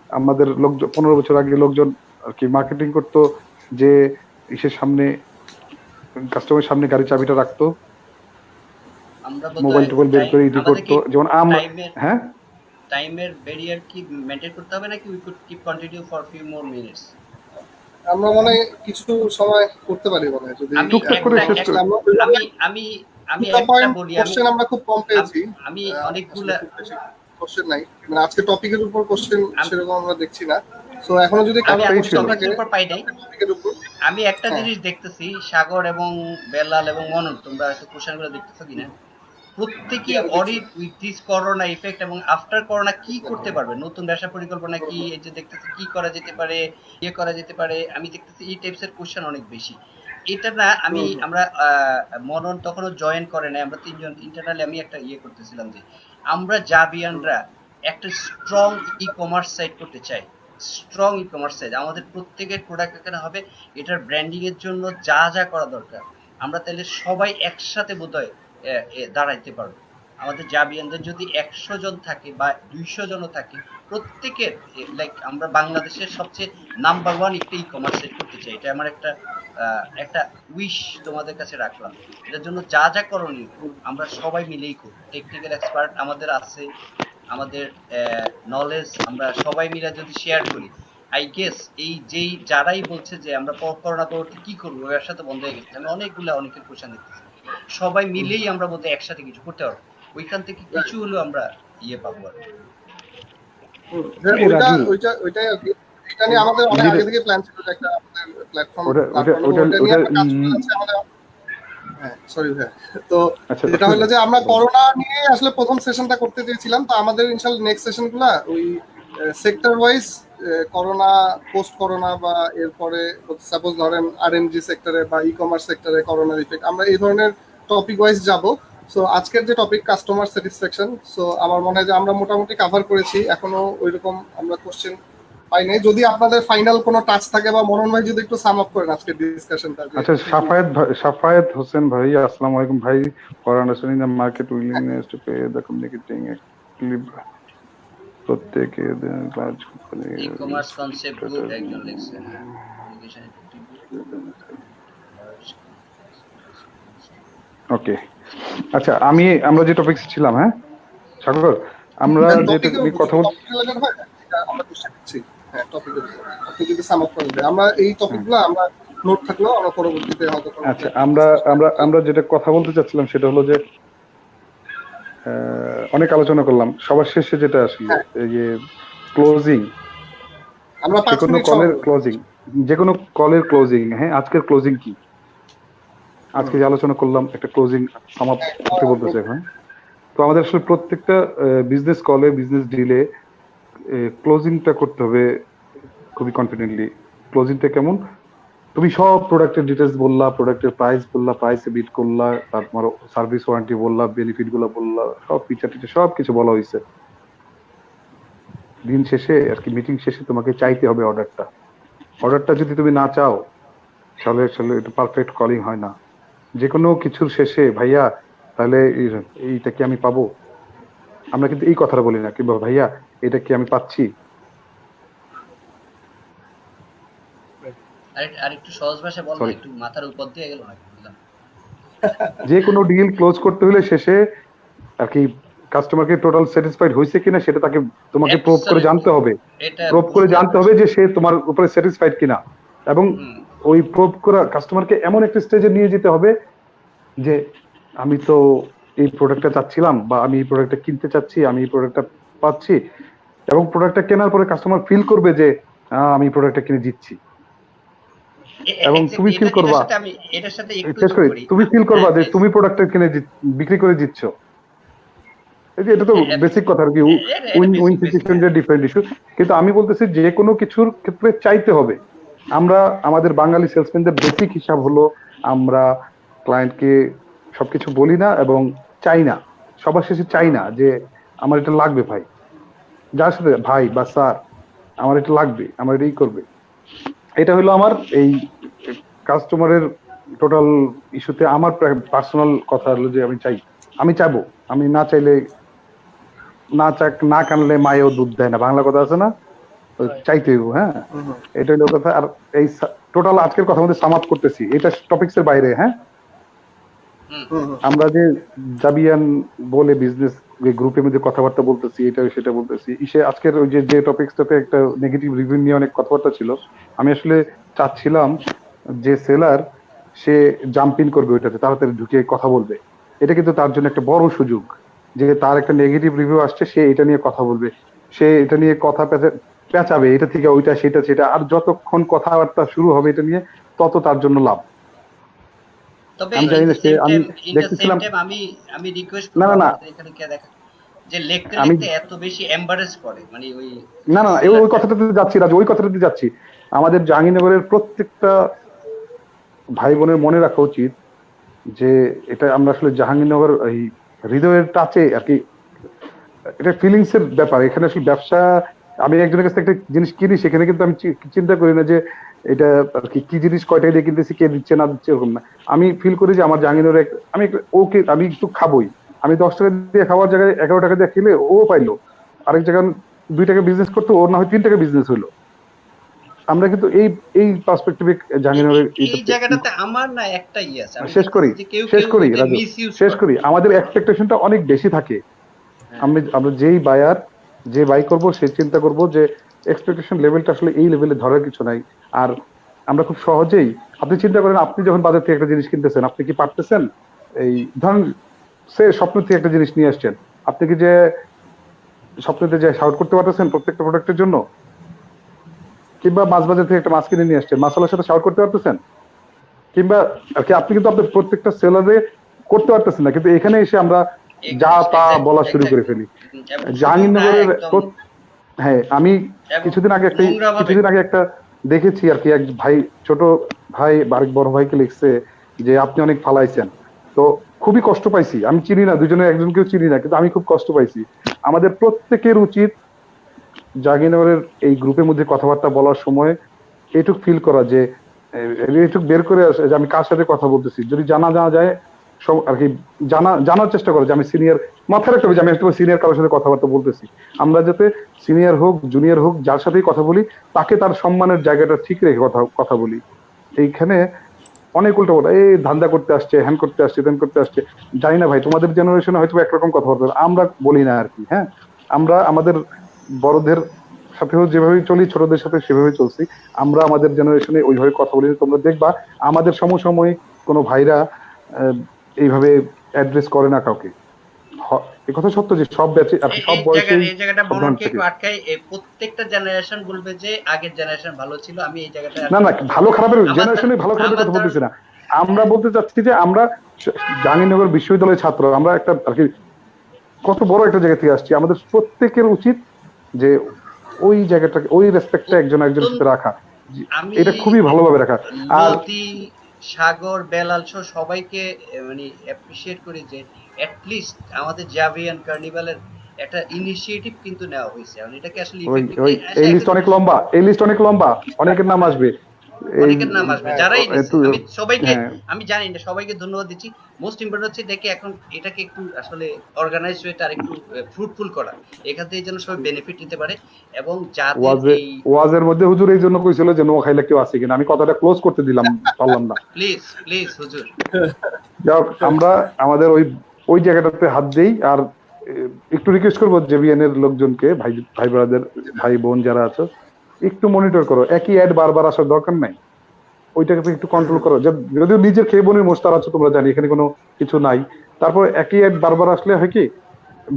আমাদের লোকজন, 15 বছর আগে লোকজন আর কি মার্কেটিং করতো, যে ইসের সামনে, কাস্টমারের সামনে গাড়ির চাবিটা রাখতো, আমরা মোবাইল টোবাইল বের করে ইডি আমাদের করতো, কি যেমন আমরা হ্যাঁ টাইমের ব্যারিয়ার কি মেইনটেইন করতে হবে নাকি we could keep continue for few more minutes? আমরা মনে হয় কিছু সময় করতে পারি মনে হয়, যদি আমি টুকটাক করে শেষ করে। আমি আমি আমি দুটো একটা পয়েন্ট বলি, আমি কোশ্চেন আমরা খুব কম পেয়েছি। আমি আসলে অনেকগুলা খুব বেশি কোশ্চেন নাই, মানে আজকে টপিকের উপর কোশ্চেন সেরকম আমরা দেখছি না। সো এখনো যদি আমি কারো এখন কোশ্চেন থাকে টপিকের উপর পাই নাই। টপিকের উপর। আমি একটা হ্যাঁ। জিনিস দেখতেছি, সাগর এবং বেলাল এবং মনন, তোমরা হয়তো কোশ্চেনগুলো দেখতেছো কিনা, প্রত্যেকেই আমি দেখছি। Audit with this corona effect এবং আফটার করোনা কি করতে পারবে, নতুন ব্যবসা পরিকল্পনা কি, এই যে দেখতেছি কি করা যেতে পারে, ইয়ে করা যেতে পারে, আমি দেখতেছি এই টাইপসের কোশ্চেন অনেক বেশি। এটা না আমরা মনন তখনও জয়েন করে নাই, আমরা তিনজন ইন্টারনালি আমি একটা ইয়ে করতেছিলাম যে আমরা জাবিয়ানরা একটা স্ট্রং ই কমার্স সাইট করতে চাই। স্ট্রং ই কমার্স সাইট, আমাদের প্রত্যেকের প্রোডাক্ট এখানে হবে, এটার ব্র্যান্ডিং এর জন্য যা যা করা দরকার আমরা তাহলে সবাই একসাথে বোধহয় দাঁড়াইতে পারবো। আমাদের জাবিয়ানদের যদি 100 জন থাকে বা 200 জনও থাকে, প্রত্যেকের লাইক আমরা বাংলাদেশের সবচেয়ে নাম্বার 1 একটা ই কমার্স সাইট করতে চাই। এটা আমার একটা উইশ তোমাদের কাছে রাখলাম। এটার জন্য যা যা করণীয় আমরা সবাই মিলেই করি। টেকনিক্যাল এক্সপার্ট আমাদের আছে, আমাদের নলেজ আমরা সবাই মিলে যদি শেয়ার করি, আই গেস যেই যারাই বলছে যে আমরা করোনা পরবর্তী কি করবো, ব্যবসা তো বন্ধ হয়ে গেছে, আমি অনেকের কোশ্চেন দেখতেছি, সবাই মিলেই আমরা বোধহয় একসাথে কিছু করতে পারবো, ওইখান থেকে কিছু হলেও আমরা ইয়ে পাবো আর কি। হ্যাঁ, ওইটাই আর কি। এটা নিয়ে আমাদের অনেক আগে থেকে প্ল্যান ছিল যে একটা আমাদের প্ল্যাটফর্ম হ্যাঁ সরি ভাই। তো এটা হলো যে আমরা করোনা নিয়ে আসলে প্রথম সেশনটা করতে চেয়েছিলাম, তো আমাদের ইনশাআল্লাহ নেক্সট সেশনগুলো ওই sector wise, corona, post corona বা এরপরে সাপোজ ধরেন আরএমজি সেক্টরে বা ই কমার্স সেক্টরে করোনার ইফেক্ট, আমরা এই ধরনের টপিক ওয়াইজ যাব। সো আজকের যে টপিক কাস্টমার স্যাটিসফ্যাকশন, সো আমার মনে হয় যে আমরা মোটামুটি কভার করেছি, এখনো ওইরকম আমরা কোশ্চেন পাই নাই। যদি আপনাদের ফাইনাল কোনো টাচ থাকে বা মনন ভাই যদি একটু সাম আপ করেন আজকের ডিসকাশনটা। আচ্ছা, সাফায়েত হোসেন ভাই, আসসালামু আলাইকুম ভাই। For understanding the market willingness to pay the communicating clip প্রত্যেকে কাজ করে ই কমার্স কনসেপ্ট গুড একজন লিখছে। কমিউনিকেশন ওকে। আচ্ছা, আমরা যে টপিক ছিলাম, হ্যাঁ সাগর, আমরা যেটা কথা বলছি আমরা কোশ্চেন দিচ্ছি। হ্যাঁ, টপিকের উপর আপনি যদি সাম আপ করেন, আমরা এই টপিকগুলো আমরা নোট থাকলেও আমরা পরবর্তীতে হয়তো। আচ্ছা, আমরা যেটা কথা বলতে চাচ্ছিলাম সেটা হলো যে অনেক আলোচনা করলাম, সবার শেষে যেটা আসলে এই যে ক্লোজিং, আমরা 5 মিনিট কলের ক্লোজিং, যে কোনো কলের ক্লোজিং। হ্যাঁ, আজকের ক্লোজিং কি, আজকে যে আলোচনা করলাম একটা ক্লোজিং সমাপ্তি বলতেছে এখন। তো আমাদের আসলে প্রত্যেকটা বিজনেস কলে, বিজনেস ডিলে ক্লোজিংটা করতে হবে খুবই কনফিডেন্টলি। ক্লোজিংটা কেমন, তুমি সব প্রোডাক্টের ডিটেলস বললা, প্রোডাক্টের প্রাইস বললা, প্রাইসে বিট করলা, তারপর সার্ভিস ওয়ারেন্টি বললা, বেনিফিট গুলো বললা, সব ফিচার টিচার সব কিছু বলা হয়েছে। দিন শেষে আর কি, মিটিং শেষে তোমাকে চাইতে হবে অর্ডারটা যদি তুমি না চাও তাহলে আসলে এটা পারফেক্ট কলিং হয় না। যে কোনো কিছুর শেষে ভাইয়া তাহলে এইটা কি আমি পাবো, আমরা কিন্তু এই কথাটা বলি না, কিংবা ভাইয়া এটা কি আমি পাচ্ছি। আরেকটু সহজ ভাষায় বল, একটু মাথার উপর দিয়ে গেল না বুঝলাম। যে কোনো ডিল ক্লোজ করতে হলে শেষে আর কি কাস্টমারকে টোটাল স্যাটিসফাইড হয়েছে কিনা সেটা তোমাকে প্রুভ করে জানতে হবে। প্রুভ করে জানতে হবে যে সে তোমার উপরে স্যাটিসফাইড কিনা, এবং ওই প্রুভ করা কাস্টমারকে এমন একটা স্টেজে নিয়ে যেতে হবে যে আমি তো এই প্রোডাক্টটা চাচ্ছিলাম, বা আমি এই প্রোডাক্টটা কিনতে চাচ্ছি, আমি এই প্রোডাক্টটা পাচ্ছি, এবং প্রোডাক্টটা কেনার পরে কাস্টমার ফিল করবে যে আমি প্রোডাক্টটা কিনে জিতছি। এবং তুমি ফিল করবা, তুমি ফিল করবা যে তুমি প্রোডাক্টটা কিনে বিক্রি করে জিতছো। এটা তো বেসিক কথা আর কি, উইন উইন সিচুয়েশন যে ডিফারেন্ট ইস্যু। কিন্তু আমি বলতেছি যে কোনো কিছুর ক্ষেত্রে চাইতে হবে। আমরা আমাদের বাঙালি সেলসম্যানদের বেসিক হিসাব হলো আমরা ক্লায়েন্টকে সবকিছু বলি না এবং চাই না, সবার শেষে চাই না যে আমার এটা লাগবে ভাই, যার সাথে ভাই বা স্যার আমার এটা লাগবে, আমার এটাই করবে। এটা হলো আমার এই কাস্টমারের টোটাল ইস্যুতে আমার পার্সোনাল কথা হলো যে আমি চাইবো, আমি না চাইলে না কানলে মায়েও দুধ দেয় না, বাংলা কথা আছে না, চাইতে হইব। হ্যাঁ, এটা হলো কথা। আর এই টোটাল আজকের কথা মধ্যে সাম আপ করতেছি, এটা টপিকস এর বাইরে। হ্যাঁ, হুম হুম। আমরা যে জাবিয়ান বলে বিজনেস গ্রুপের মধ্যে কথাবার্তা বলতেছি, এটা সেটা বলতেছি, ইসে আজকের ওই যে টপিকসটাতে একটা নেগেটিভ রিভিউ নিয়ে অনেক কথাবার্তা ছিল। আমি আসলে চাচ্ছিলাম যে সেলার সে জাম্প ইন করবে ওইটাতে, তাড়াতাড়ি ঢুকে কথা বলবে। এটা কিন্তু তার জন্য একটা বড় সুযোগ, যে তার একটা নেগেটিভ রিভিউ আসছে, সে এটা নিয়ে কথা বলবে, সে এটা নিয়ে কথা পেঁচাবে, এটা থেকে ওইটা সেটা সেটা, আর যতক্ষণ কথাবার্তা শুরু হবে এটা নিয়ে, তত তার জন্য লাভ। তবে আমি জানি না সে, আমি ইন দ্য সেম দেখতেছিলাম, টাইম আমি রিকোয়েস্ট না করবো না না, আমাদের এখানে কে দেখা যে লিখতে আমি লিখতে এত বেশি এম্বারেস করে, মানে ওই না না ওই ওই সেলারটা। কথাটাতে যাচ্ছি রাজু, ওই কথাটাতে যাচ্ছি। আমাদের জাহাঙ্গীরনগরের প্রত্যেকটা ভাই বোনের মনে রাখা উচিত যে এটা আমরা আসলে জাহাঙ্গীরনগর এই হৃদয়ের টাচে আর কি, এটা ফিলিংস এর ব্যাপার। এখানে আসলে ব্যবসা, আমি একজনের কাছে একটা জিনিস কিনি, সেখানে কিন্তু আমি চিন্তা করি না যে এটা আর কি কি জিনিস কয়টা দিয়ে কিনতেছি, কে দিচ্ছে না দিচ্ছে, এরকম না। আমি ফিল করি যে আমার জাহাঙ্গীরনগরে আমি ওকে আমি একটু খাবোই, আমি 10 টাকা দিয়ে খাওয়ার জায়গায় 11 টাকা দিয়ে খেলে ও পাইলো, আরেক জায়গায় 2 টাকা বিজনেস করতে ওর না হয় 3 টাকা বিজনেস হইলো। আমরা কিন্তু এই এই পার্সপেক্টিভে জাহাঙ্গীরনগরের এই জায়গাটাতে আমার না একটা ইয়ে আছে, আমি শেষ করি দেখতেছি যে কেউ শেষ কেউ করি এটা রাজু, মিসইউজ শেষ করে। করি। আমাদের এক্সপেকটেশনটা অনেক বেশি থাকে। হ্যাঁ। আমরা যেই বায়ার, যে বাই করব, সে চিন্তা করব যে এক্সপেকটেশন লেভেলটা আসলে এই লেভেলে ধরার কিছু নাই। আর আমরা খুব সহজেই, আপনি চিন্তা করেন, আপনি যখন বাজার থেকে একটা জিনিস কিনতেছেন, আপনি কি পারতেছেন এই ধরেন সে স্বপ্ন থেকে একটা জিনিস নিয়ে আসছেন, আপনি কি যে স্বপ্নতে যে শাউট করতে পারতেছেন প্রত্যেকটা প্রোডাক্টের জন্য? কিংবা মাছ বাজার থেকে একটা মাছ কিনে নিয়ে আসছেন, মাছওয়ালার সাথে শাউট করতে পারতেছেন? কিংবা আর কি আপনি কিন্তু আপনার প্রত্যেকটা সেলারে করতে পারতেছেন না, কিন্তু এখানে এসে আমরা যা তা বলা শুরু করে ফেলি। জাহাঙ্গীরনগরের হ্যাঁ, আমি কিছুদিন আগে একটা দেখেছি আর কি, এক ভাই, ছোট ভাই আরেক বড় ভাইকে লিখছে যে আপনি অনেক ফালাইছেন। তো খুবই কষ্ট পাইছি, আমি চিনি না, দুজনে একজনকেও চিনি না, কিন্তু আমি খুব কষ্ট পাইছি। আমাদের প্রত্যেকের উচিত জাহাঙ্গীরনগরের এই গ্রুপের মধ্যে কথাবার্তা বলার সময় এটুক ফিল করা যে এটুক বের করে আসে যে আমি কার সাথে কথা বলতেছি, যদি জানা যায় আর কি, জানার চেষ্টা করে যে আমি সিনিয়র, মাথায় রাখতে হবে যে আমি একটা সিনিয়র কারোর সাথে কথাবার্তা বলতেছি। আমরা যাতে সিনিয়র হোক জুনিয়র হোক যার সাথেই কথা বলি, তাকে তার সম্মানের জায়গাটা ঠিক রেখে কথা বলি। এইখানে অনেক উল্টো পাল্টা, এই ধান্দা করতে আসছে, হ্যান করতে আসছে, তেন করতে আসছে। জানি না ভাই, তোমাদের জেনারেশনে হয়তো একরকম কথাবার্তা, আমরা বলি না আর কি। হ্যাঁ, আমরা আমাদের বড়দের সাথেও যেভাবে চলি, ছোটদের সাথে সেভাবে চলছি। আমরা আমাদের জেনারেশনে ওইভাবে কথা বলি। তোমরা দেখবা আমাদের সমসাময়িক কোনো ভাইরা এইভাবে অ্যাড্রেস করে না কাউকে। এই কথা সত্য যে সব ব্যাচে আর সব বয়সে এই জায়গাটা মননকে একটু আটকাই, এই প্রত্যেকটা জেনারেশন বলবে যে আগের জেনারেশন ভালো ছিল। আমি এই জায়গাটা না না, ভালো খারাপের জেনারেশনে ভালো খারাপের কথা বলতেছি না। আমরা বলতে চাচ্ছি যে আমরা জাহাঙ্গীরনগর বিশ্ববিদ্যালয়ের ছাত্র, আমরা একটা আর কি কত বড় একটা জায়গা থেকে আসছি। আমাদের প্রত্যেকের উচিত যে ওই জায়গাটাকে, ওই রেসপেক্টটা একজন একজনের সাথে রাখা, এটা খুবই ভালোভাবে রাখা। আর সাগর, বেলাল সহ সবাইকে মানে অ্যাপ্রিশিয়েট করি যে এটলিস্ট আমাদের জাভিয়ান কার্নিভালের একটা ইনিশিয়েটিভ কিন্তু নেওয়া হয়েছে। আর এটাকে আসলে এই লিস্ট অনেক লম্বা, এই লিস্ট অনেক লম্বা, অনেকের নাম আসবে, অনেকের নাম আসবে যারাই নিচ্ছে। আমি সবাইকে, আমি জানি না, সবাইকে ধন্যবাদ দিচ্ছি। মোস্ট ইম্পর্টেন্ট হচ্ছে দেখে এখন এটাকে একটু আসলে অর্গানাইজ ওয়েতে আর একটু ফ্রুটফুল করা, এখান থেকে যেন সবাই বেনিফিট নিতে পারে। এবং যাদের এই ওয়াজের মধ্যে হুজুর এই জন্য কইছিল যে নো খাইলে কেউ আছে কিনা, আমি কথাটা ক্লোজ করতে দিলাম, পারলাম না। প্লিজ হুজুর, যাক, আমরা আমাদের ওই জায়গাটাতে হাত দেই। আর একটু রিকোয়েস্ট করবো জেবিএন এর লোকজনকে, ভাই ব্রাদার, ভাই বোন যারা আছো, একটু মনিটর করো, একই অ্যাড বারবার আসার দরকার নাই, ওইটাকে একটু কন্ট্রোল করো। যদিও নিজের খেয়ে বোনের মোস্তার আছো, তোমরা জানি এখানে কোনো কিছু নাই, তারপর একই অ্যাড বারবার আসলে হয় কি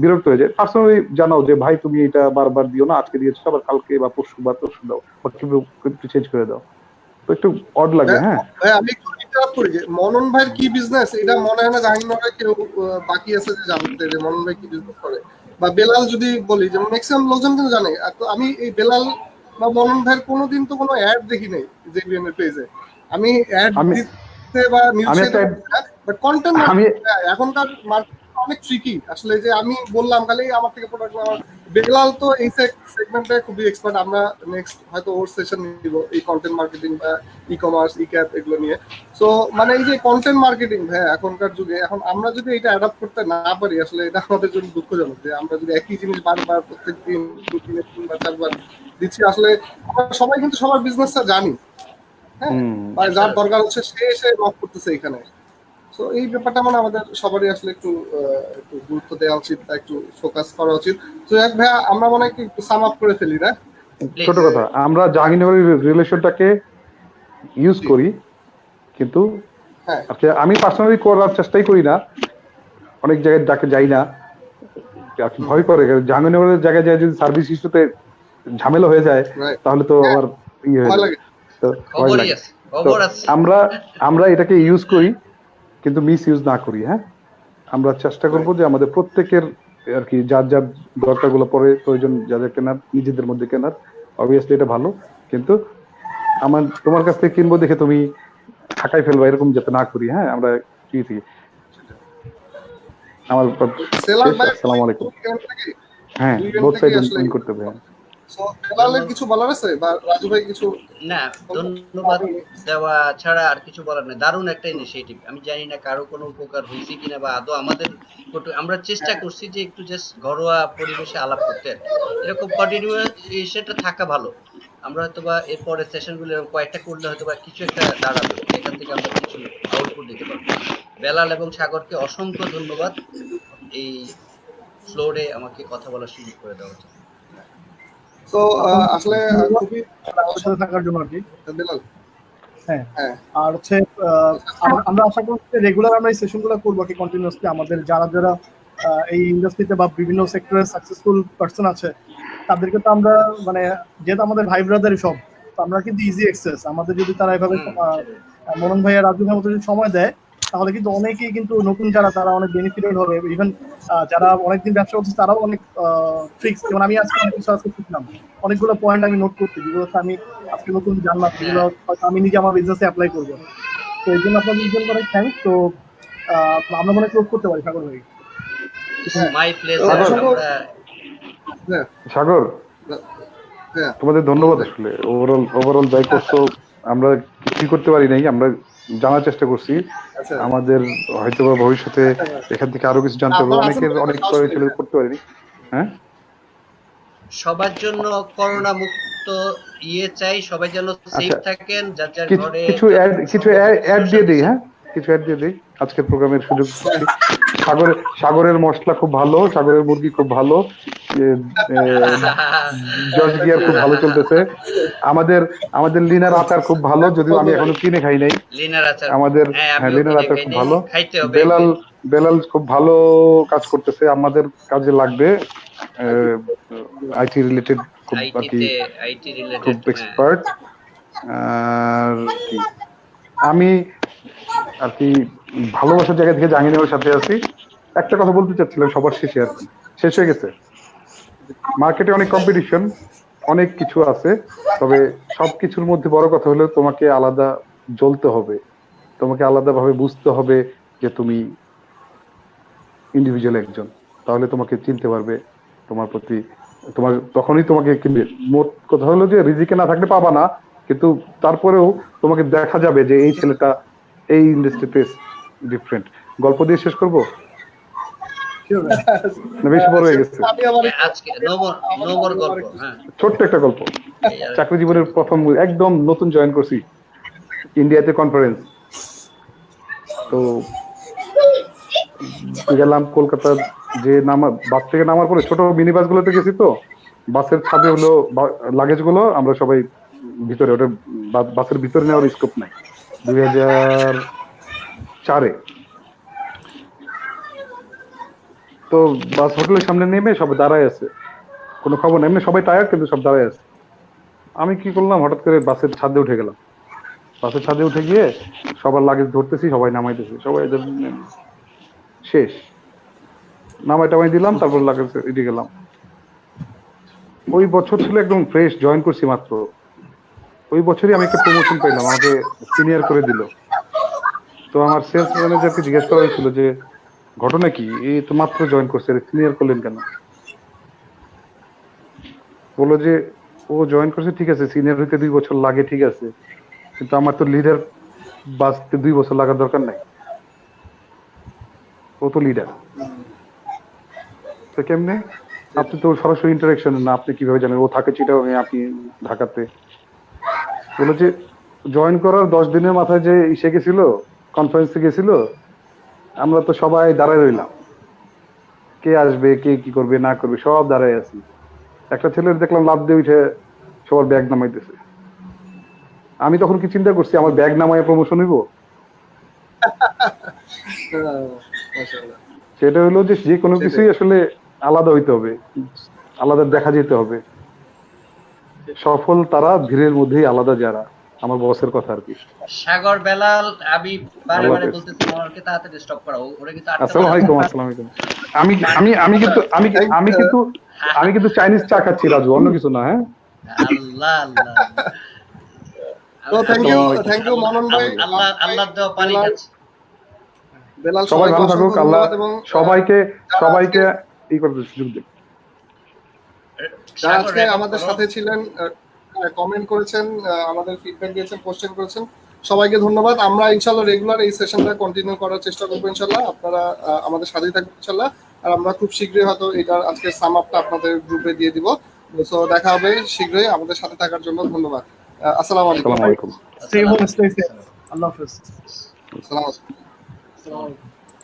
বিরক্ত হয়ে যায়। পার্সোনালি জানাও যে ভাই তুমি এটা বারবার দিও না, আজকে দিয়েছো আবার কালকে বা পরশু দাও, একটু চেঞ্জ করে দাও, তো একটু অড লাগে। হ্যাঁ ভাই, আমি একটু ইন্টারাপ্ট করি যে মনন ভাইয়ের কি বিজনেস, এটা মনে হয় না জাহাঙ্গীরনগরে কেউ বাকি আছে যে জানতে যে মনন ভাই কি বিজনেস করে। বা বেলাল যদি বলি, যেমন ম্যাক্সিমাম লোকজন কিন্তু জানে। আর তো আমি এই বেলাল বা মনন ভাইয়ের কোনোদিন তো কোনো অ্যাড দেখি নাই জেবিএন এর পেজে। আমি অ্যাড দিতে বা নিউজ বাট কন্টেন্ট এখনকার মার্কেট অনেক ট্রিকি আসলে। যে আমি বললাম খালি আমার থেকে প্রোডাক্ট নেওয়ার, বেলাল তো এই সেগমেন্টে খুবই এক্সপার্ট। আমরা নেক্সট হয়তো ওর সেশন নিব এই কন্টেন্ট মার্কেটিং বা ই কমার্স, ই ক্যাপ এগুলো নিয়ে। সো মানে এই যে কন্টেন্ট মার্কেটিং ভাই এখনকার যুগে, এখন আমরা যদি এটা অ্যাডাপ্ট করতে না পারি, আসলে এটা আমাদের জন্য দুঃখজনক। যে আমরা যদি একই জিনিস বারবার প্রত্যেক দিন 2 বা 4 বার দিচ্ছি, আসলে আমরা সবাই কিন্তু সবার বিজনেসটা জানি। হ্যাঁ, যার দরকার হচ্ছে সে এসে লক করতেছে এখানে। তো এই ব্যাপারটা মানে আমাদের সবারই আসলে একটু একটু গুরুত্ব দেওয়া উচিত বা একটু ফোকাস করা উচিত। তো এক ভাইয়া আমরা মনে হয় একটু সাম আপ করে ফেলি না? ছোট কথা, আমরা জাহাঙ্গীরনগরের রিলেশনটাকে ইউজ করি, কিন্তু হ্যাঁ আচ্ছা আমি পার্সোনালি করার চেষ্টাই করি না, অনেক জায়গায় যাকে যাই না আর কি, ভয় করে। জাহাঙ্গীরনগরের জায়গায় যায় যদি সার্ভিস ইস্যুতে ঝামেলা হয়ে যায় রাইট, তাহলে তো আবার ইয়ে হয়ে ভয় যায়, লাগে। তো ভয় খবরই লাগে। আছে, তো খবর আছে। আমরা আমরা এটাকে ইউজ করি কিন্তু মিস ইউজ না করি। হ্যাঁ, আমরা চেষ্টা করবো যে আমাদের প্রত্যেকের আর কি যার যার দরকারগুলো পরে প্রয়োজন যাদের কেনার নিজেদের মধ্যে কেনার, অবভিয়াসলি এটা ভালো, কিন্তু আমার তোমার কাছ থেকে কিনবো দেখে তুমি ঢাকায় ফেলবা এরকম যাতে না করি। হ্যাঁ, আমরা কি থেকে আমার সেলার শেষ। ভাই আসসালামু আলাইকুম। হ্যাঁ, দুই বোথ সাইড আসলে করতে হবে। হ্যাঁ। সো সেলারের কিছু বলার আছে বা রাজু ভাই কিছু? না, ধন্যবাদ দেওয়া ছাড়া আর কিছু বলার নেই। দারুণ একটা ইনিশিয়েটিভ। আমি জানি না কারো কোনো উপকার হয়েছে কিনা বা আদৌ আমাদের আমরা চেষ্টা করছি যে একটু জাস্ট ঘরোয়া পরিবেশে আলাপ করতে আর কি। এরকম কন্টিনিউয়েশনটা থাকা ভালো। আমরা হয়তো বা এরপরে সেশনগুলো এরকম কয়েকটা করলে হয়তো বা কিছু একটা দাঁড়াবে, এখান থেকে আমরা কিছু আউটপুট দিতে পারবো। বেলাল এবং সাগরকে অসংখ্য ধন্যবাদ এই ফ্লোরে আমাকে কথা বলার সুযোগ করে দেওয়ার জন্য। তো আসলে খুবই আপনার সাথে থাকার জন্য আর কি। বেলাল। হ্যাঁ, হ্যাঁ আর হচ্ছে আমরা আশা করছি রেগুলার আমরা এই সেশনগুলো করবো কি কন্টিনিউয়াসলি। আমাদের যারা যারা এই ইন্ডাস্ট্রিতে বা বিভিন্ন সেক্টরে সাকসেসফুল পার্সন আছে তাদেরকে তো আমরা মানে যেহেতু আমাদের ভাই ব্রাদারই সব, তো আমরা কিন্তু ইজি অ্যাক্সেস। আমাদের যদি তারা এভাবে মনন ভাইয়া রাজু ভাইয়ের মতো যদি সময় দেয় তাহলে কিন্তু অনেকেই কিন্তু নতুন যারা তারা অনেক বেনিফিটেড হবে। ইভেন যারা অনেকদিন ব্যবসা করছে তারাও অনেক ট্রিক্স, যেমন আমি আজকে অনেক কিছু আজকে শিখলাম, অনেকগুলো পয়েন্ট আমি নোট করছি যেগুলো আমি আজকে নতুন জানলাম, যেগুলো হয়তো আমি নিজে আমার বিজনেসে অ্যাপ্লাই করবো। তো এই জন্য আপনাদের দুজন অনেক থ্যাংকস। তো আমরা মনে ক্লোজ করতে পারি সাগর ভাই। My pleasure. হ্যাঁ সাগর, হ্যাঁ তোমাদের ধন্যবাদ। আসলে ওভারঅল যাই করছো আমরা কিছুই করতে পারি নাই, আমরা জানার চেষ্টা করছি। আচ্ছা আমাদের হয়তো বা ভবিষ্যতে এখান থেকে আরো কিছু জানতে পারবো, অনেকের অনেক ছিল করতে পারিনি। হ্যাঁ, সবার জন্য করোনা মুক্ত চাই, সবাই যেন সেফ আচ্ছা, থাকেন, যার যার ঘরে কিছু অ্যাড দিয়ে দিই। হ্যাঁ, কিছু অ্যাড দিয়ে দিই আজকের প্রোগ্রামের সুযোগ। সাগরের মশলা খুব ভালো, সাগরের মুরগি খুব ভালো, জজ গিয়ার খুব ভালো চলতেছে। আমাদের লিনার আচার খুব ভালো, যদিও আমি এখনো কিনে খাই নাই। লিনার আচার, আমাদের লিনার আচার খুব ভালো। বেলাল খুব ভালো কাজ করতেছে, আমাদের কাজে লাগবে। আইটি রিলেটেড খুব আর কি, খুব এক্সপার্ট। আর কি আমি আর কি ভালোবাসার জায়গা থেকে জাহাঙ্গীরনগরের সাথে আছি। একটা কথা বলতে চাচ্ছিলাম সবার শেষে, আর কি শেষ হয়ে গেছে। মার্কেটে অনেক কম্পিটিশন, অনেক কিছু আছে, তবে সবকিছুর মধ্যে বড় কথা হলো তোমাকে আলাদা জ্বলতে হবে, তোমাকে আলাদাভাবে বুঝতে হবে যে তুমি ইন্ডিভিজুয়াল একজন, তাহলে তোমাকে চিনতে পারবে, তোমার প্রতি তোমার তখনই তোমাকে কিনবে। মোট কথা হলো যে রিজিকে না থাকলে পাবা না, কিন্তু তারপরেও তোমাকে দেখা যাবে যে এই ছেলেটা এই ইন্ডাস্ট্রিতে ডিফারেন্ট। গল্প দিয়ে শেষ করবো না বেশি বড় হয়ে গেছে? আজকে নো মোর গল্প। হ্যাঁ, ছোট্ট একটা গল্প। চাকরি জীবনের প্রথম একদম নতুন জয়েন করছি ইন্ডিয়াতে কনফারেন্স, তো গেলাম কলকাতার যে বাস থেকে নামার পরে ছোট মিনি বাস গুলোতে গেছি, তো বাসের ছাদে হলো লাগেজ গুলো আমরা সবাই ভিতরে, ওটা বাসের ভিতরে নেওয়ার স্কোপ নাই। 2004-এ তো বাস হোটেলের সামনে নেমে সবাই দাঁড়ায় আছে, কোনো খবর নেই, এমনি সবাই টায়ার্ড কিন্তু সব দাঁড়ায় আছে। আমি কি করলাম, হঠাৎ করে বাসের ছাদে উঠে গেলাম। বাসের ছাদে উঠে গিয়ে সবার লাগেজ ধরতেছি, সবাই নামাইতেছি, সবাই শেষ নামাই টামাই দিলাম, তারপর লাগেজ এদিকে গেলাম। ওই বছর ছিল একদম ফ্রেশ, জয়েন করছি মাত্র। ওই বছরই আমি একটা প্রমোশন পেলাম, আমাকে সিনিয়র করে দিল। তো আমার সেলস ম্যানেজারকে জিজ্ঞেস করা হয়েছিল যে ঘটনা কি, এই তো মাত্র জয়েন করছে, সিনিয়র করলেন কেন? বললো যে ও জয়েন করছে ঠিক আছে, সিনিয়র হইতে 2 বছর লাগে ঠিক আছে, কিন্তু আমার তো লিডার বাঁচতে 2 বছর লাগার দরকার নাই, ও তো লিডার। তো কেমনে? আপনি তো সরাসরি ইন্টারাকশন না, আপনি কিভাবে জানেন? ও থাকে চিটাগাং, আপনি ঢাকাতে। বলে যে জয়েন করার 10 দিনের মাথায় যে ইসে গেছিল, কনফারেন্সে গেছিল, আমরা তো সবাই দাঁড়ায় রইলাম, কে আসবে কে কি করবে না করবে সব দাঁড়ায় আছি। একটা ছেলের দেখলাম লাফ দিয়ে উঠে সবার ব্যাগ নামাইতেছে। আমি তখন কি চিন্তা করছি আমার ব্যাগ নামায় প্রমোশন হইব? মাশাআল্লাহ। সেটা হলো যে যে কোনো কিছুই আসলে আলাদা হইতে হবে, আলাদা দেখা যেতে হবে। সফল তারা ধীরের মধ্যেই আলাদা যারা, আমার বসের কথা আর কি। সাগর বেলাল, আমি বারে আল্লাহ বারে হাফেজ। বলতেছি মনোহরকে তাড়াতাড়ি স্টপ করা, ওরা কিন্তু আটকাতে আসসালামু পারে না। আলাইকুম। আসসালামু আলাইকুম। আমি আমি আমি কিন্তু আমি আমি কিন্তু আমি কিন্তু চাইনিজ চা খাচ্ছি রাজু, অন্য কিছু না। হ্যাঁ, আল্লাহ আল্লাহ তো থ্যাংক ইউ মনন ভাই। আল্লাহ আল্লাহ দেওয়া পানি বেলাল- খাচ্ছে। বেলাল সবাই ভালো থাকুক, অসংখ্য আল্লাহ ধন্যবাদ এবং সবাইকে যারা সবাইকে আজকে- ই করতে সুযোগ দিন। যারা সাগর আজকে record আমাদের করো। সাথে ছিলেন, কমেন্ট করেছেন, আমাদের ফিডব্যাক দিয়েছেন, কোশ্চেন করেছেন, সবাইকে ধন্যবাদ। আমরা ইনশাল্লাহ রেগুলার এই সেশনটা কন্টিনিউ করার চেষ্টা করবো ইনশাল্লাহ। আপনারা আমাদের সাথেই থাকবেন ইনশাল্লাহ। আর আমরা খুব শীঘ্রই হয়তো এটার আজকে সাম আপটা আপনাদের গ্রুপে দিয়ে দিব। সো দেখা হবে শীঘ্রই। আমাদের সাথে থাকার জন্য ধন্যবাদ। আসসালামু আলাইকুম। আসসালামু আলাইকুম। Stay home, stay safe. আল্লাহ হাফেজ। আসসালামু আলাইকুম। আসসালামু আলাইকুম।